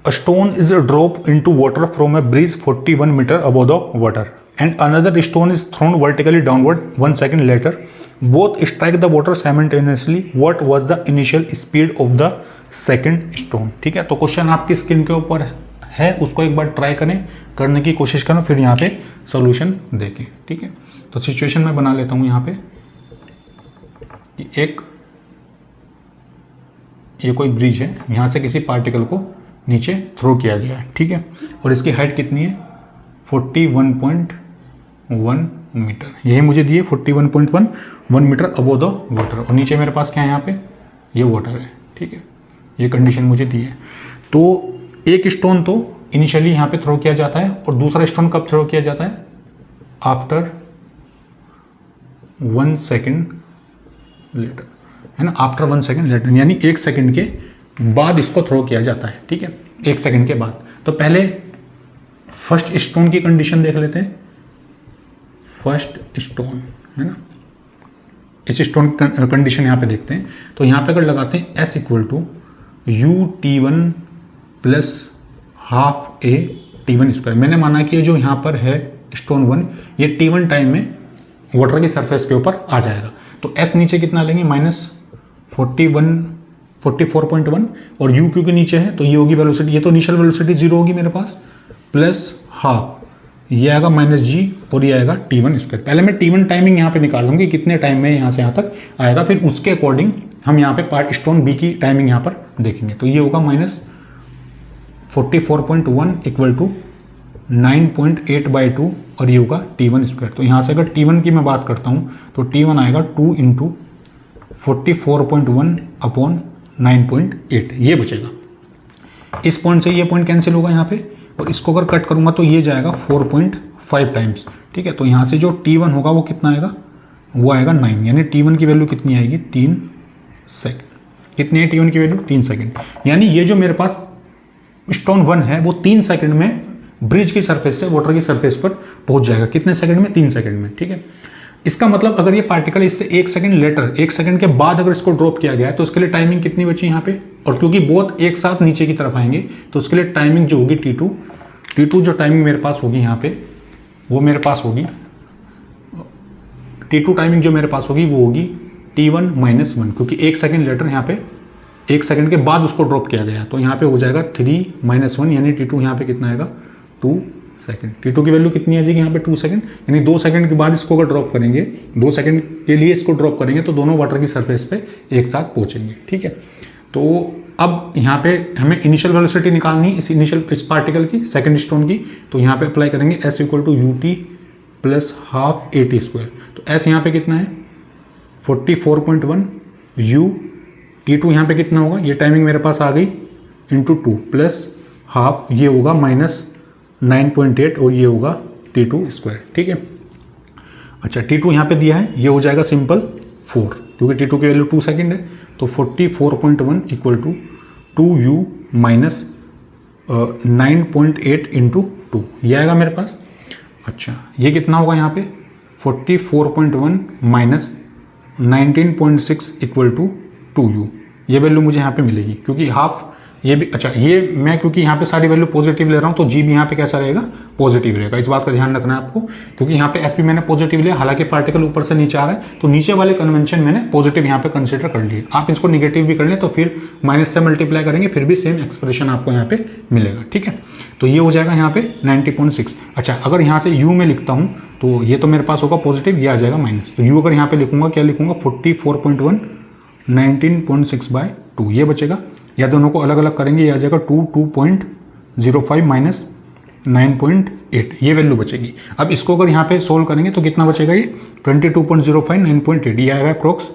a stone is dropped into water from a bridge 41 meter above the water and another stone is thrown vertically downward 1 second later. Both strike the water simultaneously. What was the initial speed of the second stone? ठीक है, तो question आपकी screen के ऊपर है, उसको एक बार try करें, करने की कोशिश करें, फिर यहाँ पे सॉल्यूशन देखें, ठीक है। तो सिचुएशन में बना लेता हूँ यहाँ पे, ये कोई ब्रिज है, यहाँ से किसी पार्टिकल को नीचे थ्रो किया गया है, ठीक है, और इसकी हाइट कितनी है, 41.1 मीटर, यही मुझे दिए 41.1 मीटर अबव द वाटर, और नीचे मेरे पास क्या है, यहाँ पे ये वाटर है, ठीक है, ये कंडीशन मुझे दी है। तो एक स्टोन तो इनिशियली यहाँ पे थ्रो किया जाता है, और दूसरा स्टोन कब थ्रो किया जाता है, आफ्टर 1 सेकेंड लेटर, है ना, आफ्टर 1 सेकेंड लेटर, यानी 1 सेकेंड के बाद इसको थ्रो किया जाता है, ठीक है, 1 सेकेंड के बाद। तो पहले फर्स्ट स्टोन की कंडीशन देख लेते हैं। फर्स्ट स्टोन, है ना, इस स्टोन कंडीशन यहाँ पे देखते हैं। तो यहाँ पे अगर लगाते हैं S = UT1 + ½ a T1²। मैंने माना कि ये जो यहाँ पर है स्टोन 1, ये T1 टाइम में वाटर की सरफेस के ऊपर आ जाएगा। तो S नीचे कितना लेंगे, -44.1, और U क्योंकि नीचे है तो ये होगी वेलोसिटी, ये तो इनिशियल वेलोसिटी 0 होगी मेरे पास, +½ ये आएगा -g, और ये आएगा T1²। पहले मैं T1 टाइमिंग यहाँ पे निकाल लूँगी, कितने टाइम में यहाँ से यहाँ तक आएगा, फिर उसके अकॉर्डिंग हम यहाँ पे पार्ट स्टोन B की टाइमिंग यहाँ पर देखेंगे। तो ये होगा -44.1 = 9.8/2, और ये होगा T1²। तो यहाँ से अगर T1 की मैं बात करता हूँ तो T1 आएगा 2 × 44.1 / 9.8, ये बचेगा। इस पॉइंट से ये पॉइंट कैंसिल होगा यहाँ पे, और इसको अगर कट करूँगा तो ये जाएगा 4.5 टाइम्स, ठीक है। तो यहाँ से जो T1 होगा वो कितना आएगा, वो आएगा 9, यानी T1 की वैल्यू कितनी आएगी, 3 सेकेंड। कितनी है T1 की वैल्यू, 3 सेकेंड। यानी ये जो मेरे पास स्टोन 1 है वो 3 सेकेंड में ब्रिज की सरफेस से वाटर की सरफेस पर पहुंच जाएगा। कितने सेकंड में, 3 सेकंड में, ठीक है। इसका मतलब अगर ये पार्टिकल इससे 1 सेकंड लेटर, 1 सेकंड के बाद अगर इसको ड्रॉप किया गया है तो उसके लिए टाइमिंग कितनी बची यहाँ पे, और क्योंकि बहुत एक साथ नीचे की तरफ आएंगे तो उसके लिए टाइमिंग जो होगी T2 जो टाइमिंग मेरे पास होगी यहाँ पे, वो मेरे पास होगी T2 टाइमिंग जो मेरे पास होगी वो होगी T1 - 1, क्योंकि 1 सेकंड लेटर यहाँ पे 1 सेकंड के बाद उसको ड्रॉप किया गया, तो यहाँ पे हो जाएगा 3 - 1, यानी T2 यहाँ पे कितना आएगा, 2 सेकंड। T2 की वैल्यू कितनी आ जाएगी यहाँ पे, 2 सेकंड, यानी 2 सेकंड के बाद इसको अगर ड्रॉप करेंगे, 2 सेकंड के लिए इसको ड्रॉप करेंगे तो दोनों वाटर की सरफेस पे एक साथ पहुंचेंगे, ठीक है। तो अब यहाँ पे हमें इनिशियल वेलोसिटी निकालनी इस पार्टिकल की, सेकंड स्टोन की, तो यहाँ पे अप्लाई करेंगे S = UT + ½ AT²। तो S यहाँ पे कितना है, 44.1, U T2 यहाँ पे कितना होगा, ये टाइमिंग मेरे पास आ गई, × 2 + ½ ये होगा -9.8, और ये होगा T2², ठीक है। अच्छा, T2 यहाँ पे दिया है, ये हो जाएगा सिंपल 4, क्योंकि T2 की वैल्यू 2 सेकंड है। तो 44.1 = 2U - 9.8 × 2, ये आएगा मेरे पास। अच्छा, ये कितना होगा यहाँ पे, 44.1 - 19.6 = 2U, ये वैल्यू मुझे यहाँ पे मिलेगी, क्योंकि हाफ ये भी अच्छा, ये मैं क्योंकि यहाँ पे सारी वैल्यू पॉजिटिव ले रहा हूँ तो जी भी यहाँ पे कैसा रहेगा, पॉजिटिव रहेगा। इस बात का ध्यान रखना है आपको, क्योंकि यहाँ पे एस भी मैंने पॉजिटिव लिया, हालांकि पार्टिकल ऊपर से नीचे आ रहा है तो नीचे वाले कन्वेंशन मैंने पॉजिटिव यहाँ पे कंसिडर कर लिए। आप इसको निगेटिव भी कर लें तो फिर माइनस से मल्टीप्लाई करेंगे फिर भी सेम एक्सप्रेशन आपको यहाँ पे मिलेगा, ठीक है। तो ये हो जाएगा यहाँ पे 90.6। अच्छा, अगर यहाँ से यू में लिखता हूँ तो ये तो मेरे पास होगा पॉजिटिव, ये आ जाएगा माइनस। तो यू अगर यहाँ पे लिखूंगा, क्या लिखूंगा, 44.1 19.6/2 ये बचेगा, या दोनों को अलग अलग करेंगे ये आ जाएगा 2.05 माइनस 9.8 ये वैल्यू बचेगी। अब इसको अगर यहाँ पे सोल्व करेंगे तो कितना बचेगा, ये 22.05 9.8 ये आएगा अप्रोक्स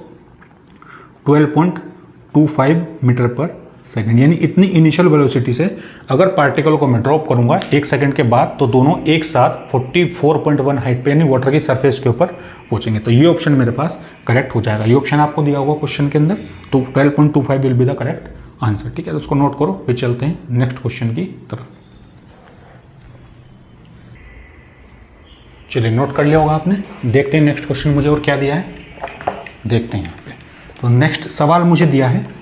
12.25 मीटर पर सेकंड। यानी इतनी इनिशियल वेलोसिटी से अगर पार्टिकल को मैं ड्रॉप करूंगा 1 सेकंड के बाद तो दोनों एक साथ 44.1 हाइट पे यानी वाटर की सरफेस के ऊपर पहुंचेंगे। तो ये ऑप्शन मेरे पास करेक्ट हो जाएगा। ये ऑप्शन आपको दिया होगा क्वेश्चन के अंदर, तो 12.25 will be the correct answer, ठीक है। तो उसको नोट करो, फिर चलते हैं नेक्स्ट क्वेश्चन की तरफ। चलिए नोट कर लिया होगा आपने। देखते हैं नेक्स्ट क्वेश्चन मुझे और क्या दिया है, देखते हैं यहाँ पे। तो नेक्स्ट सवाल मुझे दिया है,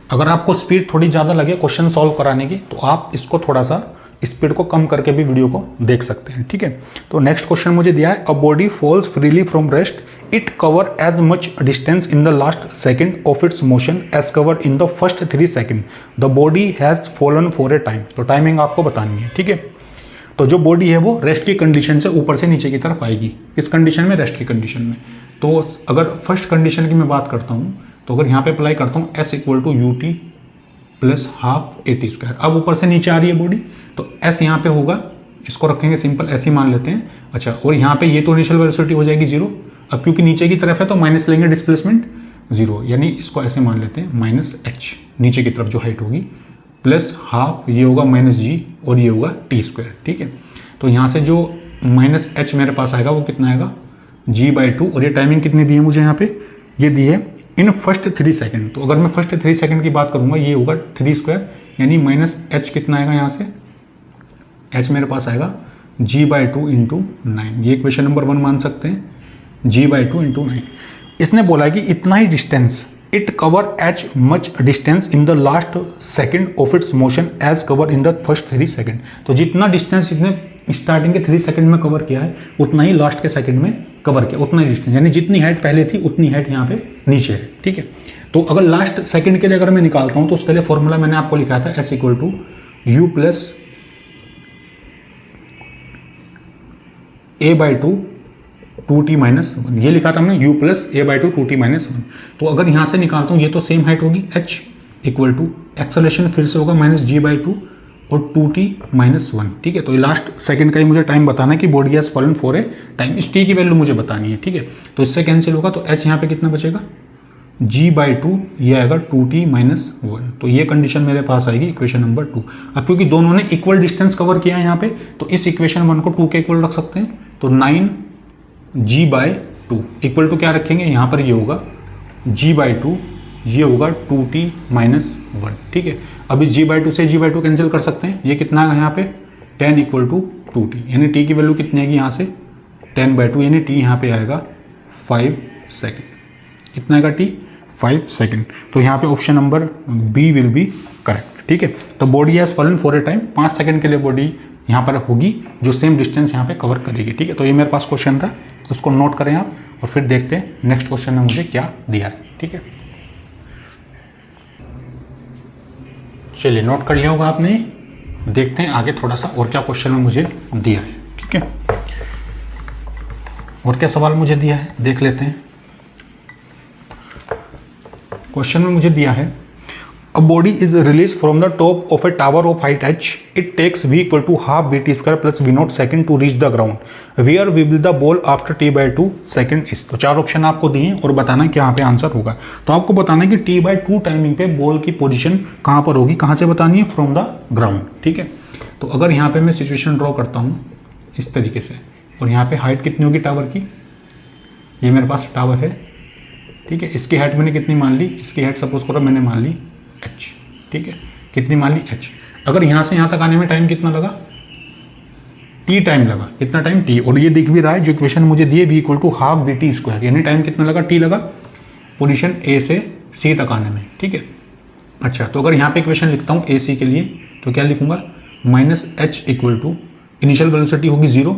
अगर आपको स्पीड थोड़ी ज़्यादा लगे क्वेश्चन सॉल्व कराने की तो आप इसको थोड़ा सा स्पीड को कम करके भी वीडियो को देख सकते हैं, ठीक है। तो नेक्स्ट क्वेश्चन मुझे दिया है, a body falls freely from rest, it cover as much distance in the last second of its motion as cover in the first 3 second, the body has fallen for a time. तो timing आपको बतानी है, ठीक है। तो जो body है वो रेस्ट की कंडीशन से ऊपर से नीचे की तरफ आएगी, इस कंडीशन में, रेस्ट की कंडीशन में। तो अगर फर्स्ट कंडीशन की मैं बात करता हूँ तो अगर यहाँ पे अप्लाई करता हूँ S = UT plus half AT²। अब ऊपर से नीचे आ रही है बॉडी तो S यहाँ पे होगा, इसको रखेंगे सिंपल ऐसे ही मान लेते हैं। अच्छा, और यहाँ पे ये तो इनिशियल वेलोसिटी हो जाएगी 0। अब क्योंकि नीचे की तरफ है तो माइनस लेंगे, डिस्प्लेसमेंट 0, यानी इसको ऐसे मान लेते हैं -h नीचे की तरफ जो हाइट होगी, प्लस हाफ ये होगा -g और ये होगा T², ठीक है। तो यहाँ से जो -h मेरे पास आएगा वो कितना आएगा, g/2। और ये टाइमिंग कितनी दी है मुझे यहाँ पे, ये दी है इन फर्स्ट 3 सेकंड। तो अगर मैं फर्स्ट 3 सेकंड की बात करूंगा ये होगा 3² यानी -h कितना आएगा, यहाँ से h मेरे पास आएगा g/2 × 9। ये क्वेश्चन नंबर 1 मान सकते हैं, g/2 × 9। इसने बोला है कि इतना ही distance, it cover h much distance in the last second of its motion as cover in the first 3 second. तो जितना डिस्टेंस इसने स्टार्टिंग के 3 सेकंड में कवर किया है उतना ही लास्ट के सेकंड में कवर किया, उतना ही डिस्टेंस, यानी जितनी हाइट पहले थी उतनी हाइट यहाँ पे नीचे है, ठीक है। तो अगर लास्ट सेकंड के लिए अगर मैं निकालता हूँ तो उसके लिए फॉर्मूला मैंने आपको लिखा था S = U + A/2 2t - 1, ये लिखा था हमने U + A/2 2t - 1। तो अगर यहाँ से निकालता हूँ ये तो सेम हाइट होगी, h = एक्सेलरेशन फिर से होगा -g/2 और 2t - 1, ठीक है। तो ये लास्ट सेकंड का ही मुझे टाइम बताना है कि body has fallen for a time, इस t की वैल्यू मुझे बतानी है, ठीक है। तो इससे कैंसिल होगा तो h यहाँ पे कितना बचेगा, g/2 ये आएगा 2t - 1। तो ये कंडीशन मेरे पास आएगी इक्वेशन नंबर 2। अब क्योंकि दोनों ने इक्वल डिस्टेंस कवर किया है यहाँ पे तो इस इक्वेशन 1 को 2 के इक्वल रख सकते हैं। तो 9g/2 इक्वल टू क्या रखेंगे, यहाँ पर ये होगा g/2, ये होगा 2t - 1, ठीक है। अभी g/2 से g/2 कैंसिल कर सकते हैं, ये कितना है यहाँ पे 10 = 2t, यानी t की वैल्यू कितनी आएगी यहाँ से 10/2, यानी t यहाँ पे आएगा 5 सेकेंड। कितना आएगा t, 5 सेकेंड। तो यहाँ पे option number B will be correct, ठीक है। तो body has fallen for a time, 5 second के लिए बॉडी यहाँ पर होगी जो सेम डिस्टेंस यहाँ पे कवर करेगी, ठीक है। तो ये मेरे पास क्वेश्चन था, उसको नोट करें आप और फिर देखते हैं नेक्स्ट क्वेश्चन में मुझे क्या दिया है, ठीक है। चलिए नोट कर लिया होगा आपने, देखते हैं आगे थोड़ा सा और क्या क्वेश्चन में मुझे दिया है, ठीक है। और क्या सवाल मुझे दिया है देख लेते हैं। क्वेश्चन में मुझे दिया है, a body is release from the top of a tower of height h, it takes v = ½ vt² + v0 second to reach the ground, where will the ball after t/2 second is. तो 4 option आपको दिए और बताना है कि यहाँ पे answer होगा। तो आपको बताना है कि t/2 टाइमिंग पे बॉल की पोजीशन कहाँ पर होगी, कहाँ से बतानी है, फ्रॉम द ग्राउंड, ठीक है। तो अगर यहाँ पे मैं सिचुएशन ड्रॉ करता हूँ इस तरीके से, और यहाँ पे हाइट कितनी होगी टावर की, ये मेरे पास टावर है, ठीक है। इसकी हाइट मैंने कितनी मान ली, इसकी हाइट सपोज करो मैंने मान ली h, ठीक है। कितनी मान ली h। अगर यहाँ से यहाँ तक आने में टाइम कितना लगा, टी टाइम लगा, कितना टाइम टी, और ये दिख भी रहा है जो इक्वेशन मुझे दिए v equal to half V T square, यानी टाइम कितना लगा, टी लगा पोजीशन ए से सी तक आने में, ठीक है। अच्छा, तो अगर यहाँ पे इक्वेशन लिखता हूँ ए सी के लिए तो क्या लिखूंगा, minus H equal to initial velocity होगी 0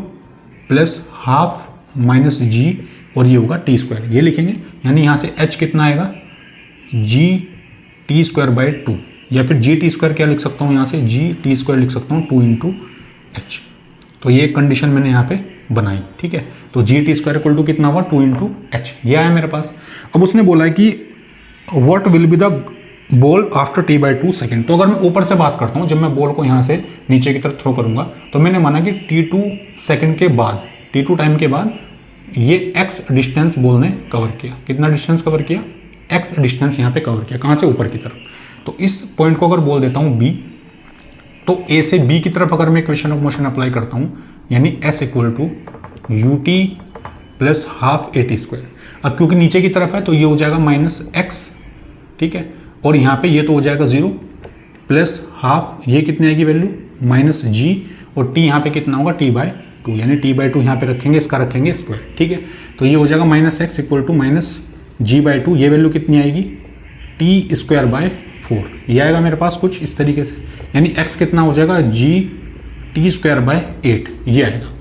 प्लस हाफ माइनस जी और ये होगा टी स्क्वायर, ये लिखेंगे। यानी यहाँ से h कितना आएगा, जी टी स्क्वायर बाई 2, या फिर जी टी स्क्वायर क्या लिख सकता हूँ यहाँ से, जी टी स्क्वायर लिख सकता हूँ 2 इंटू एच। तो ये कंडीशन मैंने यहाँ पे बनाई, ठीक है। तो G T square equal to कितना हुआ, 2 इंटू एच, ये आया मेरे पास। अब उसने बोला है कि what will be the ball after T by 2 second. तो अगर मैं ऊपर से बात करता हूँ, जब मैं बॉल को यहाँ से नीचे की तरफ थ्रो करूँगा तो मैंने माना कि t2 सेकेंड के बाद, t2 टाइम के बाद ये x डिस्टेंस बॉल ने कवर किया। कितना डिस्टेंस कवर किया, x डिस्टेंस यहाँ पे कवर किया, कहाँ से, ऊपर की तरफ। तो इस पॉइंट को अगर बोल देता हूँ b, तो a से b की तरफ अगर मैं इक्वेशन ऑफ मोशन अप्लाई करता हूँ, यानी s equal to U T plus half A T square. अब क्योंकि नीचे की तरफ है तो ये हो जाएगा माइनस एक्स, ठीक है, और यहाँ पे ये तो हो जाएगा 0 प्लस हाफ, ये कितनी आएगी वैल्यू, माइनस जी, और t यहाँ पे कितना होगा, t बाय 2, यानी t बाय 2 यहाँ पे रखेंगे, इसका रखेंगे स्क्वायर, ठीक है। तो ये हो जाएगा minus X equal to minus G by 2, ये वैल्यू कितनी आएगी, t स्क्वायर बाय 4, ये आएगा मेरे पास कुछ इस तरीके से। यानी x कितना हो जाएगा, जी टी स्क्वायर बाय 8, ये आएगा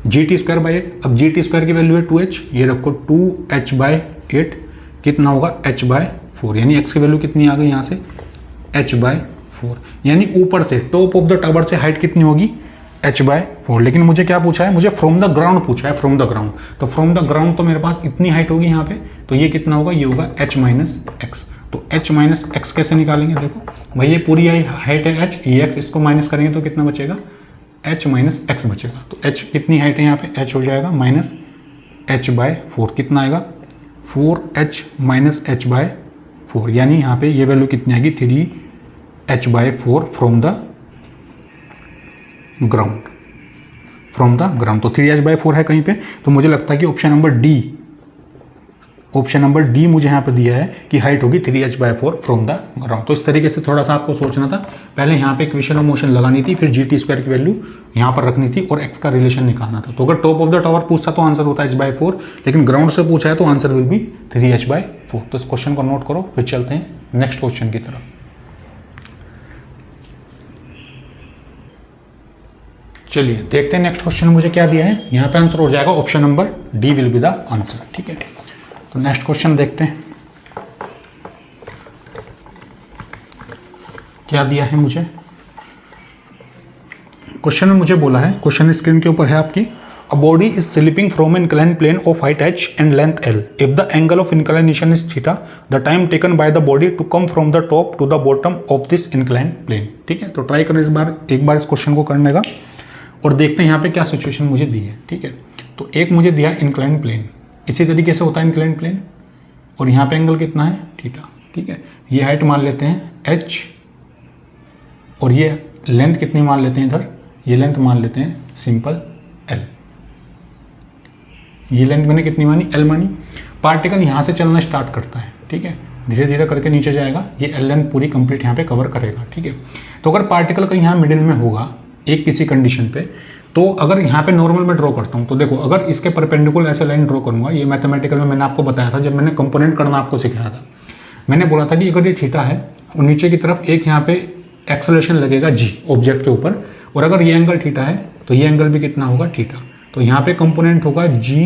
जी टी स्क्वायर बाय 8। अब जी टी स्क्वायर की वैल्यू है 2h, ये रखो 2h बाय 8, कितना होगा h बाय 4, यानी x की वैल्यू कितनी आ गई यहाँ से, h बाय 4, यानी ऊपर से टॉप ऑफ द टावर से हाइट कितनी होगी, h बाय 4। लेकिन मुझे क्या पूछा है, मुझे फ्रॉम द ग्राउंड पूछा है, फ्रॉम द ग्राउंड। तो फ्रॉम द ग्राउंड तो मेरे पास इतनी हाइट होगी यहाँ पे, तो ये कितना होगा, ये होगा h माइनस एक्स। तो h माइनस एक्स कैसे निकालेंगे, देखो भाई ये पूरी हाइट है h, ये x, इसको माइनस करेंगे तो कितना बचेगा, h माइनस एक्स बचेगा। तो h कितनी हाइट है यहाँ पे, h हो जाएगा माइनस h बाय 4, कितना आएगा 4h माइनस h बाय 4, यानी यहाँ पे ये वैल्यू कितनी आएगी, 3h by 4 from the ground, from the ground. तो 3h बाय 4 है कहीं पे, तो मुझे लगता है कि ऑप्शन नंबर डी मुझे यहाँ पे दिया है कि हाइट होगी 3h by 4 from the ground. तो इस तरीके से थोड़ा सा आपको सोचना था, पहले यहाँ पे इक्वेशन ऑफ मोशन लगानी थी, फिर जी टी स्क्वायर की वैल्यू यहाँ पर रखनी थी और x का रिलेशन निकालना था। तो अगर टॉप ऑफ द टावर पूछता तो आंसर होता है h बाय 4, लेकिन ग्राउंड से पूछा है तो answer will B 3h by 4। तो इस क्वेश्चन को नोट करो, फिर चलते हैं नेक्स्ट क्वेश्चन की तरफ। चलिए देखते हैं नेक्स्ट क्वेश्चन मुझे क्या दिया है। यहाँ पे आंसर हो जाएगा option number D will be the answer, ठीक है। तो नेक्स्ट क्वेश्चन देखते हैं क्या दिया है मुझे। क्वेश्चन में मुझे बोला है, क्वेश्चन स्क्रीन के ऊपर है आपकी, a body is slipping from an inclined plane of height h and length l if the angle of inclination is theta, the time taken by the body to come from the top to the bottom of this inclined plane, ठीक है। तो try करें एक बार इस question को करने का और देखते हैं यहाँ पे क्या सिचुएशन मुझे दी है, ठीक है। तो एक मुझे दिया इंक्लाइंड प्लेन, इसी तरीके से होता है इंक्लाइंड प्लेन, और यहाँ पे एंगल कितना है, थीटा, ठीक है। ये हाइट मान लेते हैं h, और ये लेंथ कितनी मान लेते हैं इधर, ये लेंथ मान लेते हैं सिंपल l। ये लेंथ मैंने कितनी मानी, l मानी। पार्टिकल यहाँ से चलना स्टार्ट करता है, ठीक है, धीरे धीरे करके नीचे जाएगा, ये l लेंथ पूरी कंप्लीट यहाँ पे कवर करेगा, ठीक है। तो अगर पार्टिकल कहीं यहाँ मिडिल में होगा एक किसी कंडीशन पे, तो अगर यहाँ पे नॉर्मल में ड्रॉ करता हूँ तो देखो, अगर इसके परपेंडिकुलर ऐसे लाइन ड्रॉ करूँगा, ये मैथमेटिकल में मैंने आपको बताया था जब मैंने कंपोनेंट करना आपको सिखाया था, मैंने बोला था कि अगर ये थीटा है और नीचे की तरफ एक यहाँ पे एक्सेलरेशन लगेगा g ऑब्जेक्ट के ऊपर, और अगर ये एंगल थीटा है तो ये एंगल भी कितना होगा, थीटा। तो यहाँ पे कंपोनेंट होगा g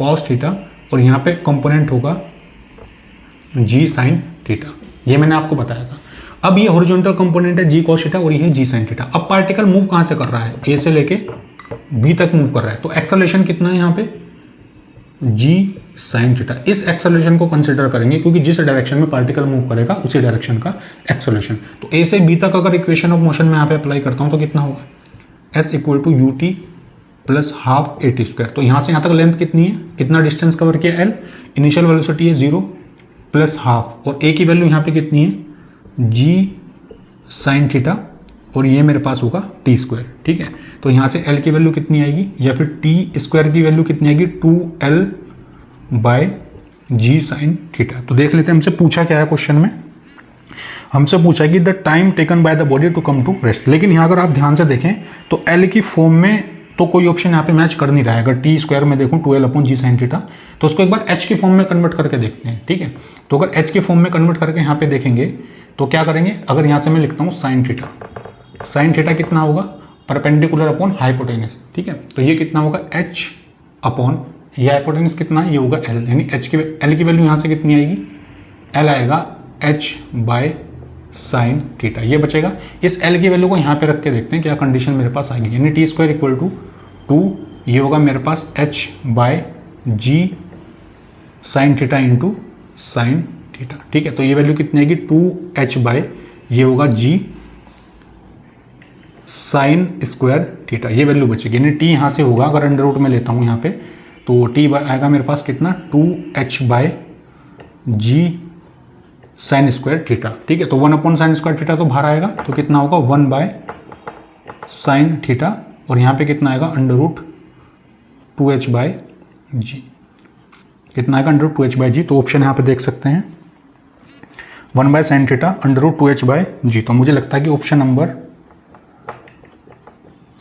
cos थीटा और यहाँ पे कंपोनेंट होगा g sin थीटा, ये मैंने आपको बताया था। अब ये हॉरिजॉन्टल कंपोनेंट है g cos थीटा और ये है g sin थीटा। अब पार्टिकल मूव कहाँ से कर रहा है, a से लेके b तक मूव कर रहा है, तो एक्सेलरेशन कितना है यहाँ पे, g sin थीटा। इस एक्सेलरेशन को कंसिडर करेंगे क्योंकि जिस डायरेक्शन में पार्टिकल मूव करेगा उसी डायरेक्शन का एक्सेलरेशन। तो a से b तक अगर इक्वेशन ऑफ मोशन में यहाँ पे अप्लाई करता हूँ तो कितना होगा, s equal to U T plus half A T square. तो यहाँ से यहाँ तक लेंथ कितनी है, कितना डिस्टेंस कवर किया l, इनिशियल वेलोसिटी है 0 प्लस हाफ, और a की वैल्यू यहाँ पे कितनी है, g sin थीटा, और ये मेरे पास होगा टी स्क्वायर, ठीक है। तो यहाँ से l की वैल्यू कितनी आएगी, या फिर टी स्क्वायर की वैल्यू कितनी आएगी, 2l bye g sin theta. तो देख लेते हैं हमसे पूछा क्या है क्वेश्चन में। हमसे पूछा कि the time taken by the body to come to rest, लेकिन यहाँ अगर आप ध्यान से देखें तो एल की फॉर्म में तो कोई ऑप्शन यहाँ पे मैच कर नहीं रहा है। अगर टी स्क्वायर में देखूँ 12/g sin थीटा, तो उसको एक बार एच की फॉर्म में कन्वर्ट करके देखते हैं, ठीक है। तो अगर एच की फॉर्म में कन्वर्ट करके यहाँ पे देखेंगे तो क्या करेंगे, अगर यहाँ से मैं लिखता हूँ साइन थीटा कितना होगा, परपेंडिकुलर अपॉन हाइपोटेनस, ठीक है। तो ये कितना होगा एच अपॉन ये हाइपोटेनस कितना है, ये होगा एल, यानी एल की वैल्यू यहाँ से कितनी आएगी, एल आएगा एच बाय साइन थीटा, ये बचेगा। इस एल की वैल्यू को यहाँ पे रख के देखते हैं क्या कंडीशन मेरे पास आएगी, यानी टी स्क्वायर इक्वल टू 2, ये होगा मेरे पास h by g sine theta into sine theta, ठीक है। तो ये वैल्यू कितनी आएगी 2h बाय ये होगा जी साइन स्क्वायर थीटा, ये वैल्यू बचेगी, यानी टी यहाँ से होगा, अगर अंडर रूट में लेता हूँ यहाँ पे तो टी आएगा मेरे पास कितना 2h by g sine square theta, ठीक है। तो 1 साइन स्क्वायर थीटा तो बाहर आएगा, तो कितना होगा 1 बाय साइन थीटा, और यहाँ पे कितना आएगा अंडर रूट 2h बाय जी, कितना आएगा under root 2h by g. तो ऑप्शन यहाँ पे देख सकते हैं 1 by sine theta under root 2h by g. तो मुझे लगता है कि option number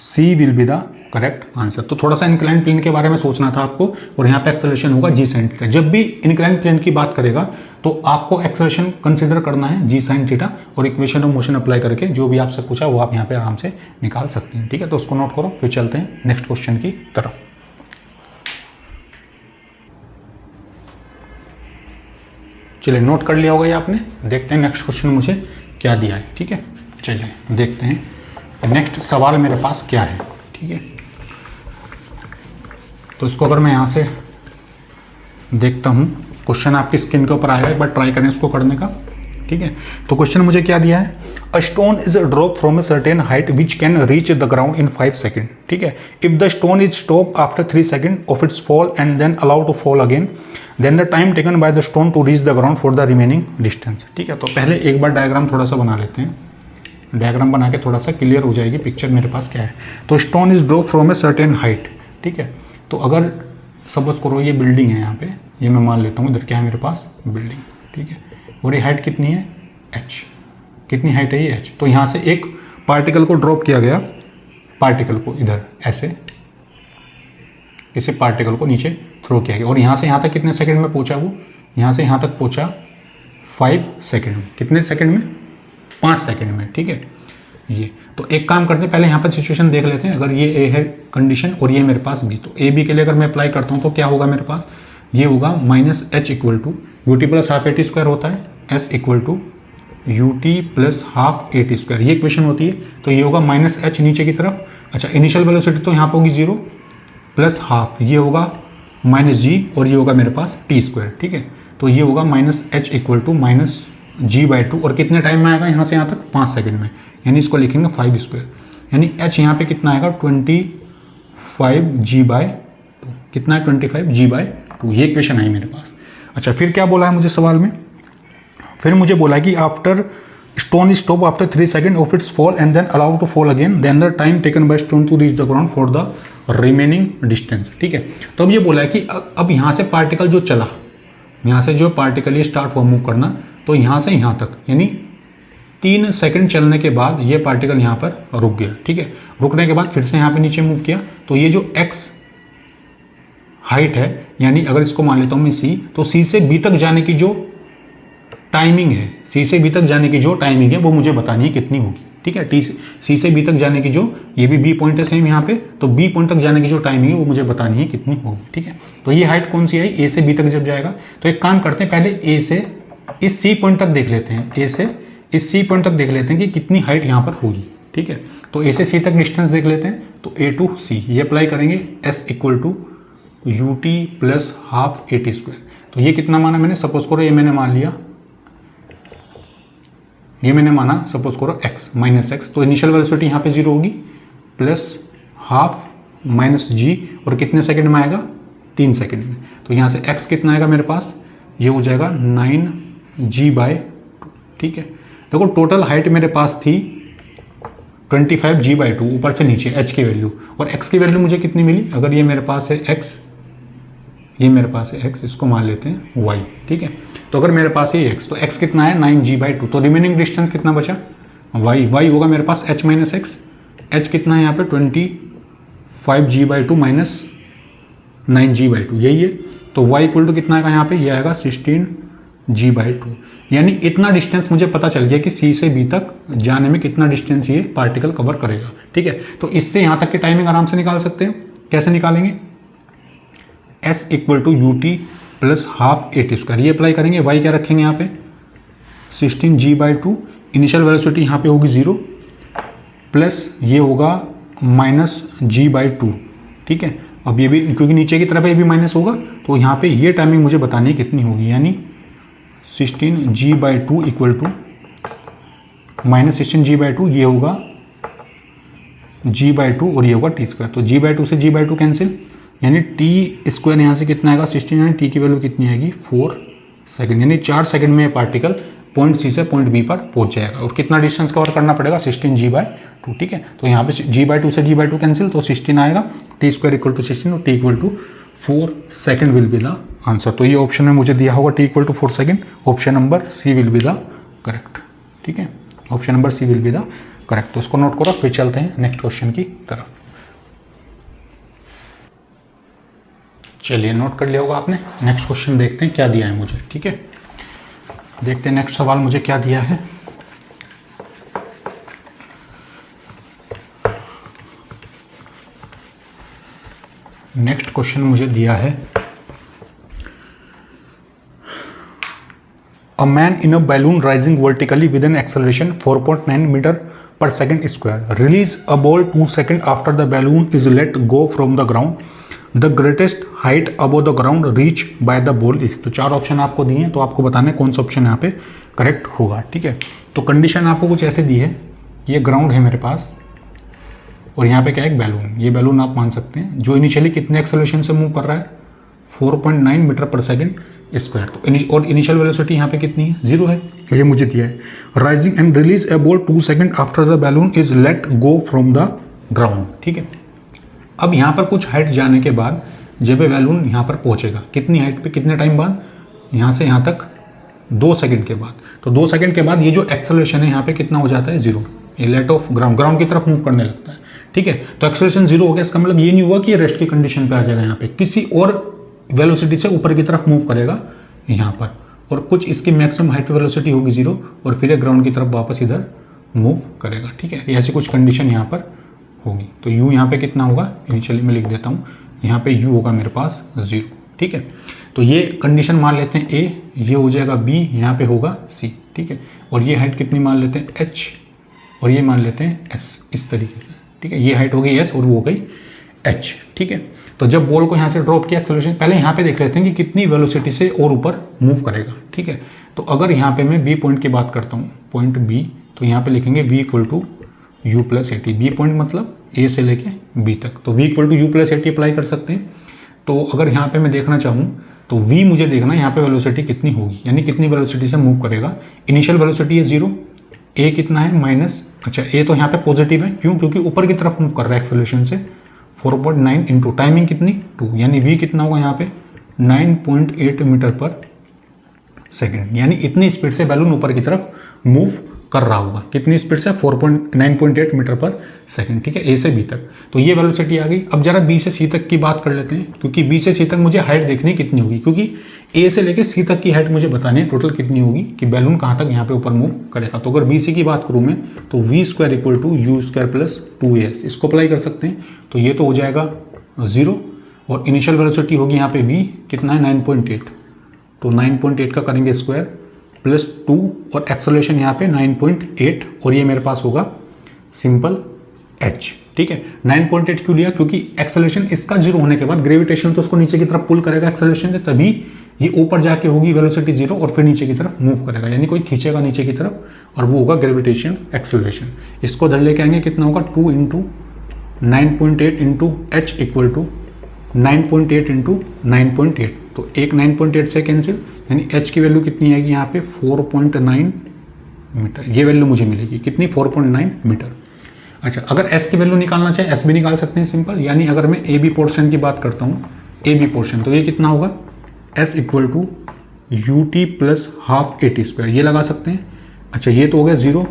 C will be the correct answer. तो थोड़ा सा इंक्लाइन प्लेन के बारे में सोचना था आपको, और यहाँ पे एक्सेलरेशन होगा जी साइन थीटा। जब भी इंक्लाइन प्लेन की बात करेगा तो आपको एक्सेलरेशन कंसीडर करना है जी साइन थीटा, और इक्वेशन ऑफ मोशन अप्लाई करके जो भी आपसे पूछा वो आप यहाँ पे आराम से निकाल सकते हैं, ठीक है। तो उसको नोट करो, फिर चलते हैं नेक्स्ट क्वेश्चन की तरफ। चलिए नोट कर लिया होगा ये आपने, देखते हैं नेक्स्ट क्वेश्चन मुझे क्या दिया है, ठीक है। चलिए देखते हैं नेक्स्ट सवाल मेरे पास क्या है, ठीक है। तो इसको अगर मैं यहाँ से देखता हूँ, क्वेश्चन आपकी स्क्रीन के ऊपर आएगा, एक बार ट्राई करें इसको करने का, ठीक है। तो क्वेश्चन मुझे क्या दिया है, a stone is drop from a certain height which can reach the ground in 5 second, ठीक है। If the stone is stop after 3 second of its fall and then allow to fall again, then the time taken by the stone to reach the ground for the remaining distance, ठीक है। तो पहले एक बार diagram थोड़ा सा बना लेते हैं, डायग्राम बना के थोड़ा सा क्लियर हो जाएगी पिक्चर मेरे पास क्या है। तो stone is drop from a certain height, ठीक है। तो अगर सपोज करो ये बिल्डिंग है, यहाँ पे ये मैं मान लेता हूँ, इधर क्या है मेरे पास बिल्डिंग, ठीक है। और ये हाइट कितनी है h, कितनी हाइट है ये h। तो यहाँ से एक पार्टिकल को ड्रॉप किया गया, पार्टिकल को इधर ऐसे, इसे पार्टिकल को नीचे थ्रो किया गया, और यहाँ से यहाँ तक कितने सेकंड में पहुँचा वो, यहाँ से यहाँ तक पहुँचा 5 सेकंड में, कितने सेकंड में 5 सेकंड में, ठीक है। ये तो एक काम करते हैं, पहले यहाँ पर सिचुएशन देख लेते हैं। अगर ये ए है कंडीशन और ये मेरे पास बी, तो ए बी के लिए अगर मैं अप्लाई करता हूँ तो क्या होगा मेरे पास, ये होगा minus H equal to U T plus half A T square होता है, s equal to U T plus half A T square, ये इक्वेशन होती है। तो ये होगा माइनस एच नीचे की तरफ, अच्छा इनिशियल वेलोसिटी तो यहाँ पर होगी 0 प्लस हाफ, ये होगा माइनस जी, और ये होगा मेरे पास टी स्क्वायर, ठीक है। तो ये होगा minus H equal to minus g by 2, और कितने टाइम में आएगा यहाँ से यहाँ तक 5 सेकंड में, यानी इसको लिखेंगे 5 स्क्वायर, यानी h यहाँ पे कितना आएगा 25g बाई 2, कितना है 25g बाई 2, ये इक्वेशन आई मेरे पास। अच्छा फिर क्या बोला है मुझे सवाल में, फिर मुझे बोला है कि after stone is stop after 3 second of its fall and then allow to fall again, then the time taken by stone to reach the ground for the remaining distance, ठीक है। तो अब ये बोला है कि अब यहाँ से पार्टिकल जो चला, यहाँ से जो पार्टिकल ये स्टार्ट हुआ मूव करना, तो यहाँ से यहाँ तक यानी 3 सेकंड चलने के बाद ये पार्टिकल यहाँ पर रुक गया, ठीक है। रुकने के बाद फिर से यहाँ पे नीचे मूव किया, तो ये जो x हाइट है, यानी अगर इसको मान लेता हूँ मैं c, तो c से b तक जाने की जो टाइमिंग है, c से b तक जाने की जो टाइमिंग है वो मुझे बतानी है कितनी होगी, ठीक है। c से b तक जाने की जो, ये भी b पॉइंट है सेम यहाँ पे, तो b पॉइंट तक जाने की जो टाइमिंग है वो मुझे बतानी है कितनी होगी, ठीक है। तो ये हाइट कौन सी आई, a से b तक जब जाएगा, तो एक काम करते हैं पहले a से इस c पॉइंट तक देख लेते हैं, a से इस c पॉइंट तक देख लेते हैं कि कितनी हाइट यहाँ पर होगी, ठीक है। तो a से c तक डिस्टेंस देख लेते हैं, तो a टू c ये अप्लाई करेंगे, s equal to U T plus half A T square. तो ये कितना माना मैंने, सपोज करो ये मैंने मान लिया, ये मैंने माना सपोज करो x माइनस एक्स, तो इनिशियल वेलोसिटी यहाँ पे 0 होगी, प्लस हाफ माइनस जी, और कितने सेकंड में आएगा 3 सेकंड में। तो यहाँ से x कितना आएगा मेरे पास, ये हो जाएगा 9g बाई 2, ठीक है। देखो टोटल हाइट मेरे पास थी 25g बाई 2 ऊपर से नीचे h की वैल्यू, और x की वैल्यू मुझे कितनी मिली, अगर ये मेरे पास है x, ये मेरे पास है x, इसको मान लेते हैं y, ठीक है। तो अगर मेरे पास ये x, तो x कितना है 9g/2, तो रिमेनिंग डिस्टेंस कितना बचा y होगा मेरे पास h माइनस एक्स, h कितना है यहाँ पे 25g/2 माइनस 9g/2, यही है। तो y इक्वल टू कितना आएगा यहाँ पे, ये आएगा 16g/2। यानी इतना डिस्टेंस मुझे पता चल गया कि C से B तक जाने में कितना डिस्टेंस ये पार्टिकल कवर करेगा, ठीक है। तो इससे यहाँ तक की टाइमिंग आराम से निकाल सकते हैं। कैसे निकालेंगे, S equal to ut plus half at², ये अप्लाई करेंगे। y क्या रखेंगे यहाँ पे 16g/2, इनिशियल वेलोसिटी यहाँ पे होगी 0, प्लस ये होगा माइनस g/2, ठीक है। अब ये भी क्योंकि नीचे की तरफ ये भी माइनस होगा, तो यहाँ पे ये टाइमिंग मुझे बतानी है कितनी होगी, यानी 16g/2 equal to minus 16g/2, ये होगा g/2 और ये होगा t²। तो g/2 से g/2 कैंसिल, यानी t² यहाँ से कितना आएगा 16, यानी t की वैल्यू कितनी आएगी 4 सेकंड, यानी 4 सेकंड में ये पार्टिकल पॉइंट C से पॉइंट B पर पहुंच जाएगा। और कितना डिस्टेंस कवर करना पड़ेगा 16g/2, ठीक है। तो यहाँ पे g/2 से g/2 कैंसिल, तो 16 आएगा, t² इक्वल टू 16 और t equal to 4 second will be the answer. तो ये ऑप्शन में मुझे दिया होगा t equal to 4 second, option number C will be the correct, ठीक है। Option number C will be the correct. तो इसको नोट करो, फिर चलते हैं नेक्स्ट क्वेश्चन की तरफ। चलिए नोट कर लिया होगा आपने। नेक्स्ट क्वेश्चन देखते हैं क्या दिया है मुझे, ठीक है। देखते हैं नेक्स्ट सवाल मुझे क्या दिया है। नेक्स्ट क्वेश्चन मुझे दिया है, a man in a balloon rising vertically with an acceleration 4.9 metre per second square release a ball 2 second after the balloon is let go from the ground, the greatest height above the ground reach by the ball is. तो 4 option आपको दिए हैं, तो आपको बताना है कौन सा ऑप्शन यहाँ पे करेक्ट होगा, ठीक है। तो कंडीशन आपको कुछ ऐसे दी है, ये ग्राउंड है मेरे पास और यहाँ पे क्या है एक बैलून, ये बैलून आप मान सकते हैं जो इनिशियली कितने एक्सेलरेशन से मूव कर रहा है 4.9 मीटर पर सेकेंड स्क्वायर। तो और इनिशियल वेलोसिटी यहाँ पे कितनी है 0 है, ये मुझे दिया है। Rising and release a ball 2 second after the balloon is let go from the ground, ठीक है। अब यहाँ पर कुछ हाइट जाने के बाद जब ये बैलून यहाँ पर पहुँचेगा, कितनी हाइट पे कितने टाइम बाद, यहाँ से यहाँ तक 2 सेकंड के बाद। तो 2 सेकंड के बाद ये जो एक्सेलरेशन है यहाँ पे कितना हो जाता है 0, ये लेट ऑफ ग्राउंड की तरफ मूव करने लगता है, ठीक है। तो एक्सेलरेशन 0 हो गया, इसका मतलब ये नहीं हुआ कि ये रेस्ट की कंडीशन पे आ जाएगा, यहाँ पे किसी और वेलोसिटी से ऊपर की तरफ मूव करेगा यहाँ पर, और कुछ इसकी मैक्सिमम हाइट पे वेलोसिटी होगी 0 और फिर ये ग्राउंड की तरफ वापस इधर मूव करेगा, ठीक है। ऐसी कुछ कंडीशन यहाँ पर होगी। तो u यहाँ पे कितना होगा, इनिशियली मैं लिख देता हूँ, यहाँ पे u होगा मेरे पास 0, ठीक है। तो ये कंडीशन मान लेते हैं a, ये हो जाएगा b, यहाँ पे होगा c, ठीक है। और ये हाइट कितनी मान लेते हैं h, और ये मान लेते हैं s, इस तरीके से, ठीक है। ये हाइट हो गई s और वो हो गई h, ठीक है। तो जब बॉल को यहाँ से ड्रॉप किया एक्सेलरेशन, पहले यहाँ पे देख लेते हैं कि कितनी वेलोसिटी से और ऊपर मूव करेगा, ठीक है। तो अगर यहाँ पे मैं b पॉइंट की बात करता हूँ, पॉइंट b, तो यहाँ पे लिखेंगे v equal to u plus a t. B point मतलब a से लेके b तक, तो v equal to u plus a t apply कर सकते हैं। तो अगर यहाँ पे मैं देखना चाहूँ तो v मुझे देखना है यहाँ पे वेलोसिटी कितनी होगी, यानी कितनी वेलोसिटी से मूव करेगा। इनिशियल वेलोसिटी है 0, a कितना है माइनस, अच्छा a तो यहाँ पे पॉजिटिव है, क्यों, क्योंकि ऊपर की तरफ मूव कर रहा है एक्सेलरेशन से 4.9 इंटू टाइमिंग कितनी 2, यानी v कितना होगा यहाँ पे 9.8 मीटर पर सेकेंड, यानी इतनी स्पीड से बैलून ऊपर की तरफ मूव कर रहा होगा। कितनी स्पीड से 9.8 मीटर पर सेकंड, ठीक है, ए से बी तक। तो ये वेलोसिटी आ गई। अब जरा बी से सी तक की बात कर लेते हैं, क्योंकि बी से सी तक मुझे हाइट देखनी कितनी होगी, क्योंकि ए से लेके सी तक की हाइट मुझे बतानी है टोटल कितनी होगी कि बैलून कहाँ तक यहाँ पे ऊपर मूव करेगा। तो अगर बी सी की बात करूँ मैं, तो v square equal to u square plus 2as, इसको अप्लाई कर सकते हैं। तो ये तो हो जाएगा 0 और इनिशियल वेलोसिटी होगी यहाँ पे v कितना है 9.8, तो 9.8 का करेंगे स्क्वायर प्लस 2 और एक्सेलरेशन यहाँ पे 9.8 और ये मेरे पास होगा सिंपल h, ठीक है। 9.8 क्यों लिया, क्योंकि एक्सेलरेशन इसका 0 होने के बाद ग्रेविटेशन तो उसको नीचे की तरफ पुल करेगा एक्सेलरेशन से, तभी ये ऊपर जाके होगी वेलोसिटी 0 और फिर नीचे की तरफ मूव करेगा, यानी कोई खींचेगा नीचे की तरफ और वो होगा ग्रेविटेशन एक्सेलरेशन। इसको इधर लेके आएंगे, कितना होगा 2 into 9.8 into h equal to 9.8 into 9.8, तो एक 9.8 से कैंसिल, यानी h की वैल्यू कितनी आएगी यहाँ पे 4.9 मीटर, ये वैल्यू मुझे मिलेगी कितनी 4.9 मीटर। अच्छा, अगर s की वैल्यू निकालना चाहे s भी निकाल सकते हैं सिंपल, यानी अगर मैं ए बी पोर्शन की बात करता हूँ, ए बी पोर्शन, तो ये कितना होगा s equal to ut plus half AT square, ये लगा सकते हैं। अच्छा ये तो हो गया 0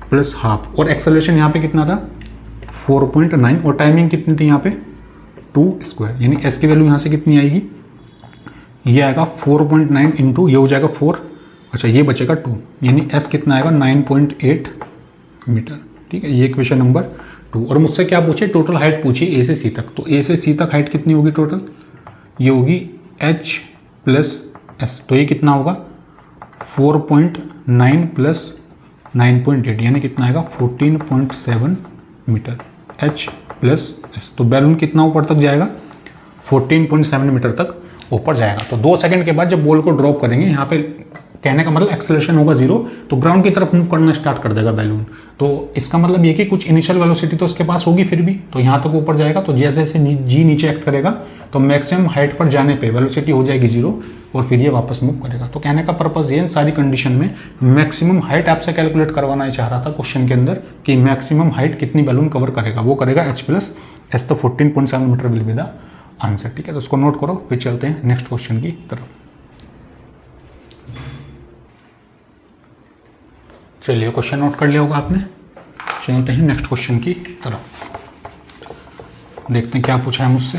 प्लस हाफ, और एक्सेलरेशन यहाँ पे कितना था 4.9, और टाइमिंग कितनी थी यहाँ पे 2 स्क्वायर, यानी s की वैल्यू यहाँ से कितनी आएगी, ये आएगा 4.9 इंटू ये हो जाएगा 4, अच्छा ये बचेगा 2, यानी s कितना आएगा 9.8 मीटर। ठीक है, ये क्वेश्चन नंबर 2। और मुझसे क्या पूछे, टोटल हाइट पूछी A से C तक, तो A से C तक हाइट कितनी होगी टोटल, ये होगी h प्लस s, तो ये कितना होगा 4.9 प्लस 9.8, यानी कितना आएगा 14.7 मीटर h प्लस s। तो बैलून कितना ऊपर तक जाएगा 14.7 मीटर तक ऊपर जाएगा। तो 2 सेकंड के बाद जब बॉल को ड्रॉप करेंगे, यहाँ पे कहने का मतलब एक्सेलरेशन होगा 0, तो ग्राउंड की तरफ मूव करना स्टार्ट कर देगा बैलून। तो इसका मतलब ये कि कुछ इनिशियल वेलोसिटी तो उसके पास होगी फिर भी, तो यहाँ तक ऊपर जाएगा। तो जैसे जैसे जी नीचे एक्ट करेगा तो मैक्सिमम हाइट पर जाने पे वेलोसिटी हो जाएगी 0, और फिर ये वापस मूव करेगा। तो कहने का पर्पज़ ये, सारी कंडीशन में मैक्सिमम हाइट आपसे कैलकुलेट करवाना चाह रहा था क्वेश्चन के अंदर, कि मैक्सिमम हाइट कितनी बैलून कवर करेगा, वो करेगा h प्लस s, तो 14.7 metre will be the answer. ठीक है, तो उसको नोट करो, फिर चलते हैं नेक्स्ट क्वेश्चन की तरफ। चलिए क्वेश्चन नोट कर लिया होगा आपने, चलते हैं नेक्स्ट क्वेश्चन की तरफ, देखते हैं क्या पूछा है मुझसे।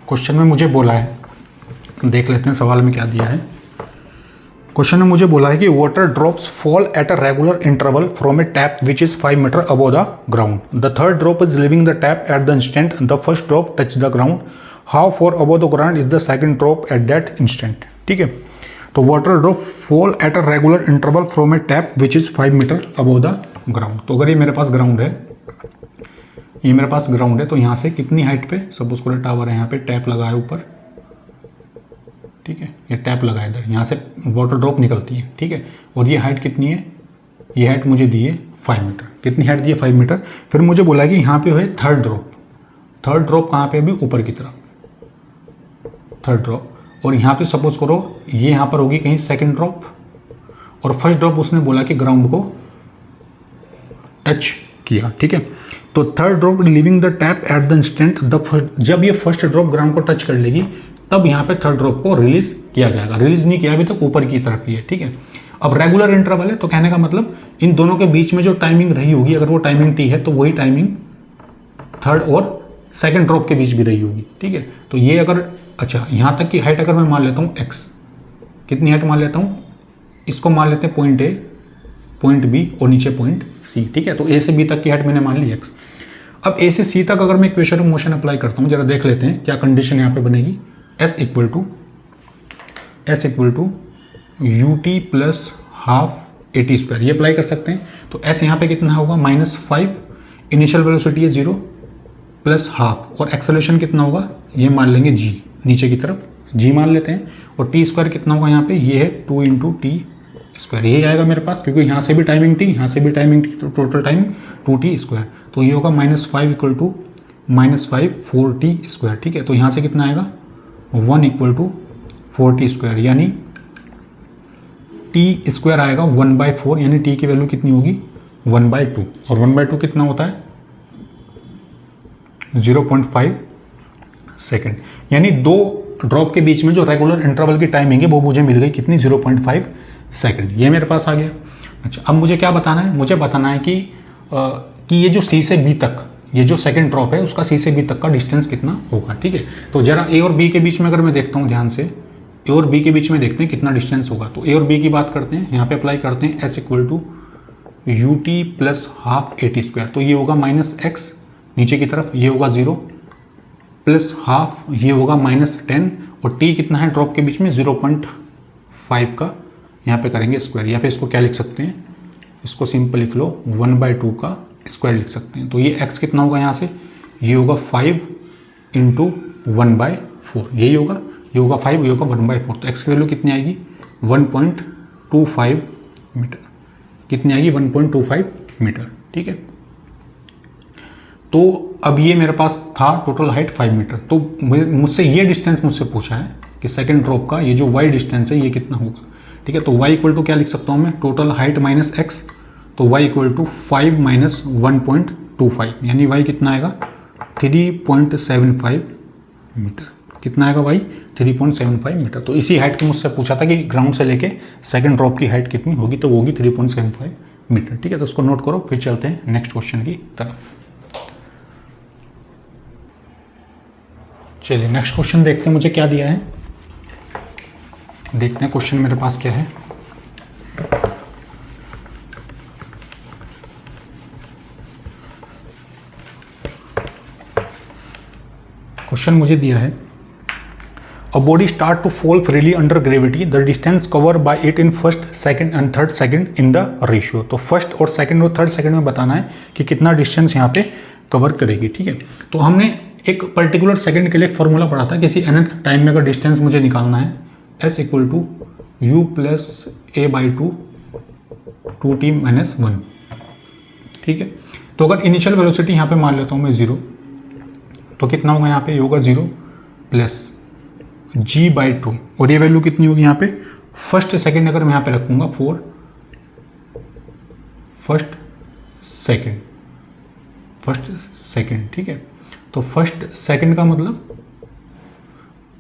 क्वेश्चन में मुझे बोला है, देख लेते हैं सवाल में क्या दिया है। क्वेश्चन में मुझे बोला है कि water drops fall at a regular interval from a tap which is 5 metre above the ground. The third drop is leaving the tap at the instant the first drop touch the ground. How far above the ground is the second drop at that instant. ठीक है, तो water drop fall at a regular interval from a tap which is 5 metre above the ground. तो अगर ये मेरे पास ground है, ये मेरे पास ग्राउंड है, तो यहाँ से कितनी हाइट पे, सपोज करो टावर है, यहाँ पे टैप लगा है ऊपर, ठीक है, ये टैप लगा है इधर, यहाँ से वाटर ड्रॉप निकलती है। ठीक है, और ये हाइट कितनी है, ये हाइट मुझे दी है 5 मीटर। कितनी हाइट दी है 5 मीटर। फिर मुझे बोला कि यहाँ पे है थर्ड ड्रॉप। थर्ड ड्रॉप कहाँ पे, अभी ऊपर की तरफ थर्ड ड्रॉप, और यहाँ पे सपोज करो ये यहाँ पर होगी कहीं सेकंड ड्रॉप, और फर्स्ट ड्रॉप उसने बोला कि ग्राउंड को टच किया। ठीक है, तो third drop living the tap at the instant the first, जब ये फर्स्ट ड्रॉप ग्राउंड को टच कर लेगी तब यहाँ पे थर्ड ड्रॉप को रिलीज किया जाएगा। रिलीज नहीं किया अभी तक, ऊपर की तरफ ही है। ठीक है, अब रेगुलर इंटरवल है, तो कहने का मतलब इन दोनों के बीच में जो टाइमिंग रही होगी, अगर वो टाइमिंग टी है तो वही टाइमिंग थर्ड और सेकंड ड्रॉप के बीच भी रही होगी। ठीक है, तो ये अगर, अच्छा यहाँ तक की हाइट अगर मैं मान लेता हूँ x, कितनी हाइट मान लेता हूँ, इसको मान लेते हैं पॉइंट A, पॉइंट B और नीचे पॉइंट C। ठीक है, तो A से B तक की हाइट मैंने मान ली x। अब A से C तक अगर मैं इक्वेशन ऑफ मोशन अप्लाई करता हूँ, जरा देख लेते हैं क्या कंडीशन यहाँ पे बनेगी। S equal to ut plus half AT square, ये अप्लाई कर सकते हैं। तो S यहाँ पे कितना होगा -5, इनिशियल वेलोसिटी है 0 प्लस हाफ, और एक्सेलरेशन कितना होगा, ये मान लेंगे g, नीचे की तरफ g मान लेते हैं, और टी स्क्वायर कितना होगा यहाँ पे, ये है 2 इंटू टी स्क्वायर, यही आएगा मेरे पास, क्योंकि यहाँ से भी टाइमिंग टी, यहाँ से भी टाइमिंग टी, तो टोटल टाइम 2t स्क्वायर। तो ये होगा -5 इक्वल टू -5 4t स्क्वायर। ठीक है, तो यहाँ से कितना आएगा 1 इक्वल टू 4t स्क्वायर, यानी t स्क्वायर आएगा 1/4, यानी t की वैल्यू कितनी होगी 1/2, और 1/2 कितना होता है 0.5 सेकेंड, यानी दो ड्रॉप के बीच में जो रेगुलर इंटरवल की टाइमिंग है वो मुझे मिल गई कितनी 0.5 सेकेंड, ये मेरे पास आ गया। अच्छा, अब मुझे क्या बताना है, मुझे बताना है कि ये जो C से B तक, ये जो सेकंड ड्रॉप है उसका C से B तक का डिस्टेंस कितना होगा। ठीक है, तो जरा A और B के बीच में अगर मैं देखता हूँ ध्यान से, A और B के बीच में देखते हैं कितना डिस्टेंस होगा। तो A और B की बात करते हैं, यहाँ पे अप्लाई करते हैं S equal to ut plus half AT square, तो ये होगा -x नीचे की तरफ, ये होगा 0 प्लस हाफ, ये होगा -10, और t कितना है ड्रॉप के बीच में 0.5 का, यहाँ पे करेंगे स्क्वायर, या फिर इसको क्या लिख सकते हैं, इसको सिंपल लिख लो 1/2 का स्क्वायर लिख सकते हैं। तो ये x कितना होगा यहाँ से, ये होगा 5 इंटू 1/4, यही होगा, ये होगा 5, ये होगा 1/4, तो x की वैल्यू कितनी आएगी 1.25 मीटर, कितनी आएगी 1.25 मीटर। ठीक है, तो अब ये मेरे पास था टोटल हाइट 5 मीटर, तो मुझसे ये डिस्टेंस मुझसे पूछा है कि सेकंड ड्रॉप का ये जो y डिस्टेंस है ये कितना होगा। ठीक है, तो y इक्वल टू क्या लिख सकता हूँ मैं, टोटल हाइट माइनस x, तो y इक्वल टू 5 - 1.25, यानी y कितना आएगा 3.75 मीटर। कितना आएगा भाई? 3.75 मीटर। तो इसी हाइट की मुझसे पूछा था कि ग्राउंड से लेके सेकंड ड्रॉप की हाइट कितनी होगी, तो वो होगी 3.75 मीटर। ठीक है, तो उसको नोट करो, फिर चलते हैं नेक्स्ट क्वेश्चन की तरफ। चलिए नेक्स्ट क्वेश्चन देखते हैं मुझे क्या दिया है। देखते हैं क्वेश्चन मेरे पास क्या है। क्वेश्चन मुझे दिया है, a body start to fall freely under gravity, the distance cover by it in first, second and third second in the ratio. तो फर्स्ट और सेकंड और थर्ड सेकंड में बताना है कि कितना डिस्टेंस यहाँ पे कवर करेगी। ठीक है, तो हमने एक पर्टिकुलर सेकंड के लिए एक फॉर्मूला पढ़ा था, किसी nth टाइम में अगर डिस्टेंस मुझे निकालना है, s equal to u plus a by two 2t minus 1। ठीक है, तो अगर इनिशियल वेलोसिटी यहाँ पे मान लेता हूँ मैं 0, तो कितना होगा यहाँ पे? ये होगा 0 प्लस g बाई 2, और ये वैल्यू कितनी होगी यहाँ पे? फर्स्ट सेकंड अगर मैं यहाँ पे रखूँगा 4 फर्स्ट सेकंड। ठीक है, तो फर्स्ट सेकंड का मतलब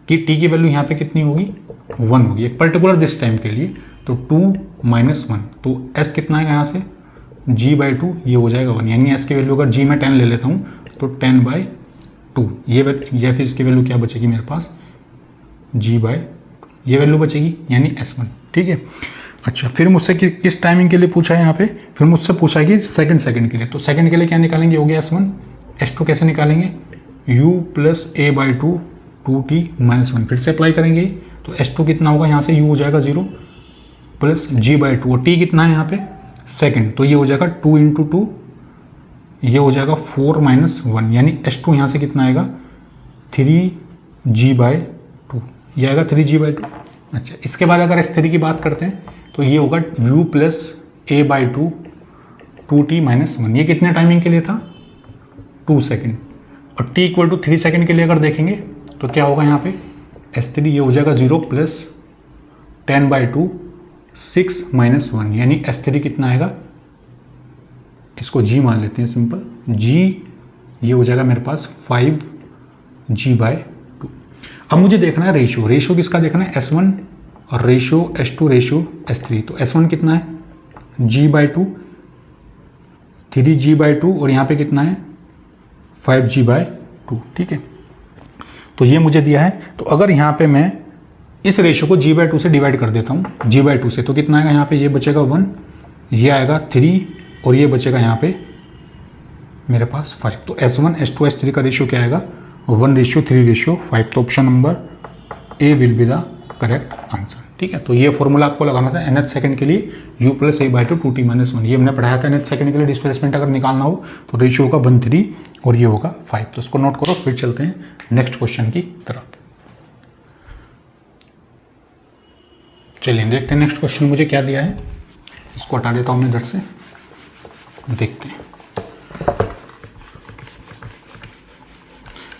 कि t की वैल्यू यहाँ पे कितनी होगी? 1 होगी, एक पर्टिकुलर दिस टाइम के लिए। तो 2 माइनस 1, तो s कितना आएगा यहाँ से? g बाई 2, ये हो जाएगा 1। यानी s की वैल्यू अगर g में 10 ले लेता हूँ तो 10 बाई 2, ये फिर इसकी वैल्यू क्या बचेगी मेरे पास? g बाई, ये वैल्यू बचेगी यानी s1। ठीक है, अच्छा फिर मुझसे किस टाइमिंग के लिए पूछा है यहाँ पे? फिर मुझसे पूछा है कि सेकंड के लिए। तो सेकंड के लिए क्या निकालेंगे? हो गया s1। s2 कैसे निकालेंगे? u plus a by 2 2t minus 1, फिर से अप्लाई करेंगे। तो s2 कितना होगा? यहाँ से u हो जाएगा 0 प्लस g बाई 2, और t कितना है यहाँ पे? सेकंड, तो ये हो जाएगा 2 इंटू 2, ये हो जाएगा 4 माइनस 1, यानी s2 यहाँ से कितना आएगा? 3g बाई 2, ये आएगा 3g बाई 2। अच्छा, इसके बाद अगर s3 की बात करते हैं तो ये होगा u plus a by 2 2t minus 1। ये कितने टाइमिंग के लिए था? 2 सेकेंड। और t इक्वल टू 3 सेकेंड के लिए अगर देखेंगे तो क्या होगा यहाँ पे? s3, ये हो जाएगा 0 प्लस 10 बाई 2 6 माइनस 1, यानी s3 कितना आएगा? इसको g मान लेते हैं सिंपल, g ये हो जाएगा मेरे पास 5g बाई 2। अब मुझे देखना है रेशियो किसका देखना है? s1 और रेशियो s2 रेशियो s3। तो s1 कितना है? g बाई 2, 3g बाई 2, और यहाँ पे कितना है? 5g by 2। ठीक है, तो ये मुझे दिया है। तो अगर यहाँ पे मैं इस रेशियो को g बाई 2 से डिवाइड कर देता हूँ, g बाई 2 से, तो कितना आएगा यहाँ पे? ये बचेगा 1, ये आएगा 3, और ये बचेगा यहाँ पे मेरे पास 5। तो s1 s2 s3 का रेशियो क्या आएगा? 1:3:5। तो option number A will be the correct answer. ठीक है, तो ये फॉर्मूला आपको लगाना था nth सेकंड के लिए, u plus a by 2 2t minus 1। ये हमने पढ़ाया था nth सेकंड के लिए डिस्प्लेसमेंट अगर निकालना हो तो रेशियो होगा 1:3 और ये होगा 5। तो इसको नोट करो, फिर चलते हैं नेक्स्ट क्वेश्चन की तरफ। चलिए देखते हैं नेक्स्ट क्वेश्चन मुझे क्या दिया है। इसको हटा देता हूँ मैं इधर से, देखते हैं।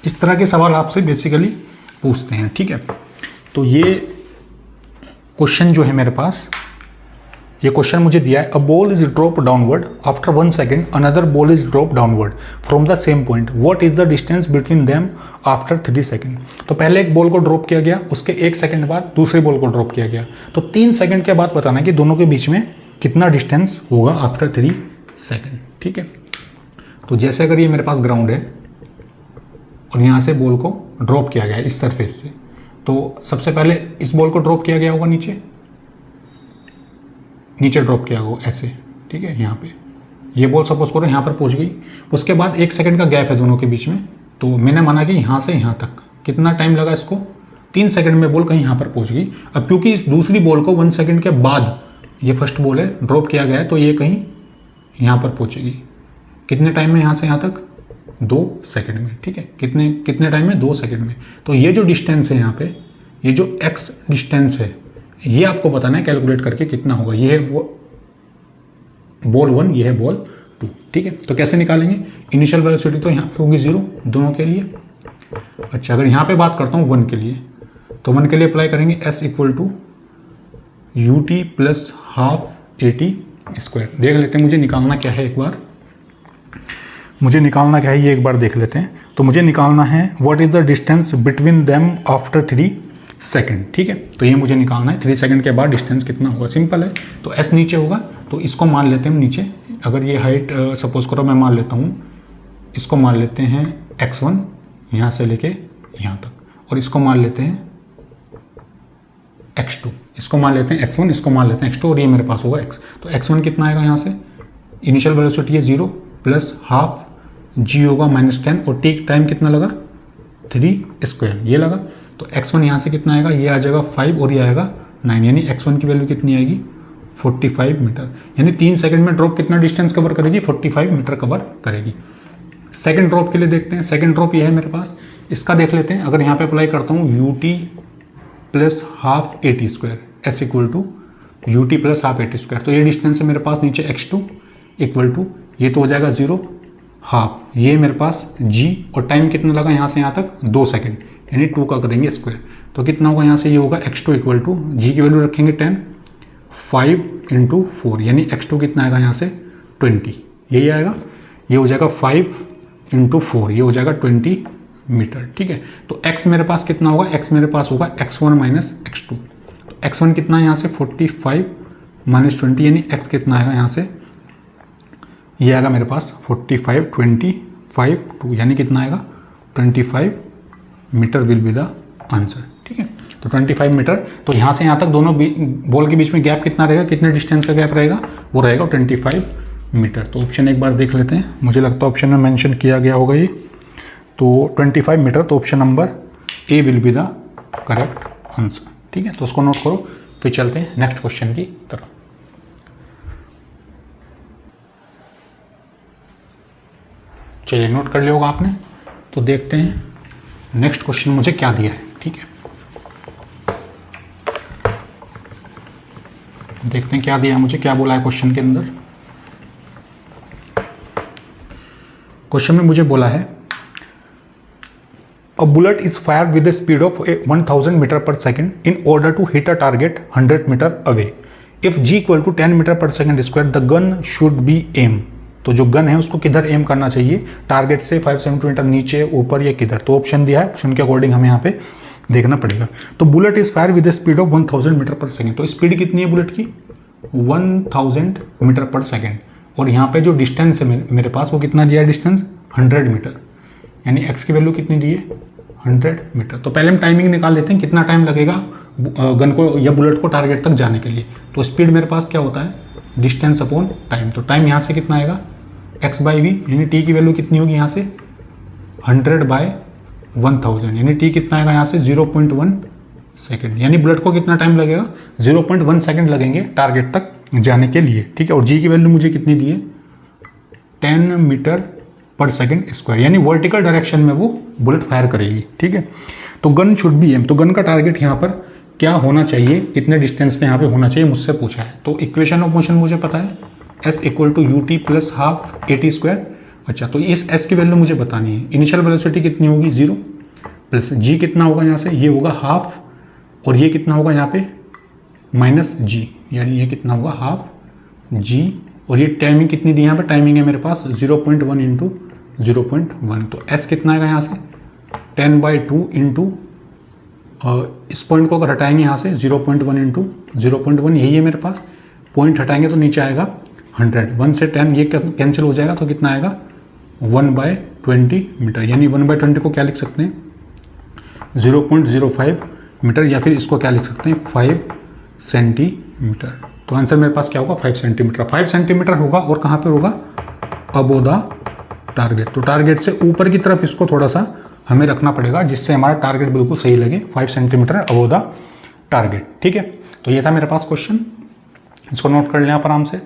इस तरह के सवाल आपसे बेसिकली पूछते हैं। ठीक है, तो ये क्वेश्चन जो है मेरे पास, ये क्वेश्चन मुझे दिया है, a ball is drop downward after 1 second, another ball is drop downward from the same point, what is the distance between them after 3 second. तो पहले एक बॉल को ड्रॉप किया गया, उसके 1 सेकेंड बाद दूसरे बॉल को ड्रॉप किया गया, तो 3 सेकेंड के बाद बताना है कि दोनों के बीच में कितना डिस्टेंस होगा आफ्टर 3 सेकेंड। ठीक है, तो जैसे अगर ये मेरे पास ग्राउंड है और यहाँ से बॉल को ड्रॉप किया गया इस सरफेस से, तो सबसे पहले इस बॉल को ड्रॉप किया गया होगा नीचे ड्रॉप किया होगा ऐसे। ठीक है, यहाँ पे ये बॉल सपोज करो यहाँ पर पहुँच गई, उसके बाद 1 सेकंड का गैप है दोनों के बीच में, तो मैंने माना कि यहाँ से यहाँ तक कितना टाइम लगा इसको? 3 सेकंड में बॉल कहीं यहाँ पर पहुँच गई। अब क्योंकि इस दूसरी बॉल को 1 सेकंड के बाद, ये फर्स्ट बॉल है ड्रॉप किया गया है, तो ये कहीं यहाँ पर पहुँचेगी। कितने टाइम में यहाँ से यहाँ तक? 2 सेकंड में। ठीक है, कितने टाइम में? 2 सेकंड में। तो ये जो डिस्टेंस है यहाँ पे, ये जो x डिस्टेंस है, ये आपको बताना है कैलकुलेट करके कितना होगा। ये है बॉल 1, ये है बॉल 2। ठीक है, तो कैसे निकालेंगे? इनिशियल वेलोसिटी तो यहाँ पे होगी 0 दोनों के लिए। अच्छा, अगर यहाँ पे बात करता हूँ 1 के लिए, तो 1 के लिए अप्लाई करेंगे s equal to ut plus half at square. देख लेते हैं मुझे निकालना क्या है एक बार। मुझे निकालना क्या है ये एक बार देख लेते हैं। तो मुझे निकालना है what is the distance between them after 3 second, ठीक है। तो ये मुझे निकालना है 3 सेकेंड के बाद डिस्टेंस कितना होगा। सिंपल है, तो एस नीचे होगा तो इसको मान लेते हैं हम नीचे। अगर ये हाइट सपोज करो मैं मान लेता हूँ, इसको मान लेते हैं x1 यहाँ से लेके यहाँ तक, और इसको मान लेते हैं x2, इसको मान लेते हैं x1, इसको मान लेते हैं x2, और ये मेरे पास होगा x। तो x1 कितना आएगा यहाँ से, इनिशियल वेलोसिटी है 0 प्लस हाफ g होगा -10, और t टाइम कितना लगा 3² ये लगा। तो x1 यहाँ से कितना आएगा, ये आ जाएगा 5 और ये आएगा 9, यानी x1 की वैल्यू कितनी आएगी 45 मीटर। यानी 3 सेकंड में ड्रॉप कितना डिस्टेंस कवर करेगी, 45 मीटर कवर करेगी। सेकंड ड्रॉप के लिए देखते हैं। सेकंड ड्रॉप ये है मेरे पास, इसका देख लेते हैं। अगर यहाँ पे अप्लाई करता हूँ ut plus half AT² s equal to ut plus half AT², तो ये डिस्टेंस है मेरे पास नीचे x2 इक्वल टू ये तो हो जाएगा 0 हाफ, ये मेरे पास g, और टाइम कितना लगा यहाँ से यहाँ तक 2 सेकेंड, यानी 2 का करेंगे स्क्वायर। तो कितना होगा यहाँ से, ये होगा x2 इक्वल टू जी की वैल्यू रखेंगे 10, 5 × 4 यानी x2 कितना आएगा यहाँ से 20, यही आएगा। ये हो जाएगा 5 × 4, ये हो जाएगा 20 मीटर, ठीक है। तो x मेरे पास कितना होगा, x मेरे पास होगा x1 माइनस x2। तो x1 कितना है यहाँ से 45 माइनस 20, यानी x कितना आएगा यहाँ से, ये आएगा मेरे पास 45 25 2, यानी कितना आएगा 25 metre will be the answer, ठीक है। तो 25 मीटर। तो यहाँ से यहाँ तक दोनों बॉल के बीच में गैप कितना रहेगा, कितने डिस्टेंस का गैप रहेगा, वो रहेगा 25 मीटर। तो ऑप्शन एक बार देख लेते हैं, मुझे लगता है ऑप्शन में मेंशन किया गया होगा ये, तो 25 मीटर। तो option number A will be the correct answer, ठीक है। तो उसको नोट करो, फिर चलते हैं नेक्स्ट क्वेश्चन की तरफ। चलिए नोट कर लिया होगा आपने। तो देखते हैं नेक्स्ट क्वेश्चन मुझे क्या दिया है, ठीक है। देखते हैं क्या दिया है मुझे, क्या बोला है क्वेश्चन के अंदर। क्वेश्चन में मुझे बोला है a bullet is fire with the speed of 1000 metre per second in order to hit a target 100 metre away. If g equal to 10 metre per second square the gun should be aim. तो जो gun है उसको किधर M करना चाहिए, target से 5 centimetre नीचे, ऊपर या किधर। तो ऑप्शन दिया है, ऑप्शन के अकॉर्डिंग हमें यहाँ पे देखना पड़ेगा। तो bullet is fire with speed of 1000 metre per second. तो स्पीड कितनी है बुलेट की 1000 मीटर पर सेकेंड, और यहाँ पे जो डिस्टेंस है मेरे पास वो कितना दिया है डिस्टेंस 100 मीटर, यानी x की वैल्यू कितनी दी है 100 मीटर। तो पहले हम टाइमिंग निकाल लेते हैं, कितना टाइम लगेगा गन को या बुलेट को टारगेट तक जाने के लिए। तो स्पीड मेरे पास क्या होता है डिस्टेंस अपॉन टाइम। तो टाइम यहाँ से कितना आएगा x/v, यानी t की वैल्यू कितनी होगी यहाँ से 100/1000, यानी t कितना आएगा यहाँ से 0.1 सेकेंड, यानी बुलेट को कितना टाइम लगेगा 0.1 सेकेंड लगेंगे टारगेट तक जाने के लिए, ठीक है। और g की वैल्यू मुझे कितनी दी है 10 मीटर पर सेकेंड स्क्वायर, यानी वर्टिकल डायरेक्शन में वो बुलेट फायर करेगी, ठीक है। तो गन शुड बी एम, तो गन का टारगेट यहाँ पर क्या होना चाहिए, कितने डिस्टेंस पे यहाँ पे होना चाहिए, मुझसे पूछा है। तो इक्वेशन ऑफ मोशन मुझे पता है s equal to ut plus half AT²। अच्छा, तो इस s की वैल्यू मुझे बतानी है। इनिशियल वेलोसिटी कितनी होगी 0 प्लस g कितना होगा यहाँ से, ये होगा हाफ, और ये कितना होगा यहाँ पे -g, यानी ये कितना होगा हाफ g, और ये टाइमिंग कितनी दी यहाँ पे, टाइमिंग है मेरे पास 0.1 इंटू 0.1। तो s कितना आएगा यहाँ से 10/2 इंटू इस पॉइंट को अगर हटाएंगे यहाँ से 0.1 इंटू 0.1, यही है मेरे पास। पॉइंट हटाएंगे तो नीचे आएगा 100, 1 से 10 ये कैंसिल हो जाएगा, तो कितना आएगा 1/20 मीटर, यानी 1/20 को क्या लिख सकते हैं 0.05 मीटर, या फिर इसको क्या लिख सकते हैं 5 सेंटीमीटर। तो आंसर मेरे पास क्या होगा 5 सेंटीमीटर। 5 सेंटीमीटर होगा, और कहाँ पे होगा अबोव द टारगेट। तो टारगेट से ऊपर की तरफ इसको थोड़ा सा हमें रखना पड़ेगा, जिससे हमारा टारगेट बिल्कुल सही लगे। 5 सेंटीमीटर अबोव द टारगेट, ठीक है। तो ये था मेरे पास क्वेश्चन, इसको नोट कर लें आप आराम से।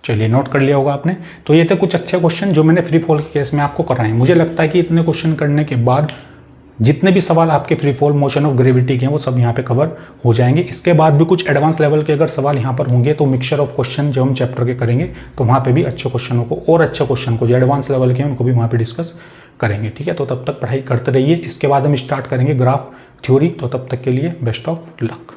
चलिए नोट कर लिया होगा आपने। तो ये थे कुछ अच्छे क्वेश्चन जो मैंने फ्री फॉल के केस में आपको कराए हैं। मुझे लगता है कि इतने क्वेश्चन करने के बाद जितने भी सवाल आपके free fall motion of gravity के हैं वो सब यहाँ पे कवर हो जाएंगे। इसके बाद भी कुछ एडवांस लेवल के अगर सवाल यहाँ पर होंगे तो मिक्सचर ऑफ क्वेश्चन जो हम चैप्टर के करेंगे तो वहाँ पे भी अच्छे क्वेश्चनों को और अच्छे क्वेश्चन को जो एडवांस लेवल के हैं उनको भी वहाँ पे डिस्कस करेंगे, ठीक है। तो तब तक पढ़ाई करते रहिए। इसके बाद हम स्टार्ट करेंगे ग्राफ थ्योरी। तो तब तक के लिए बेस्ट ऑफ लक।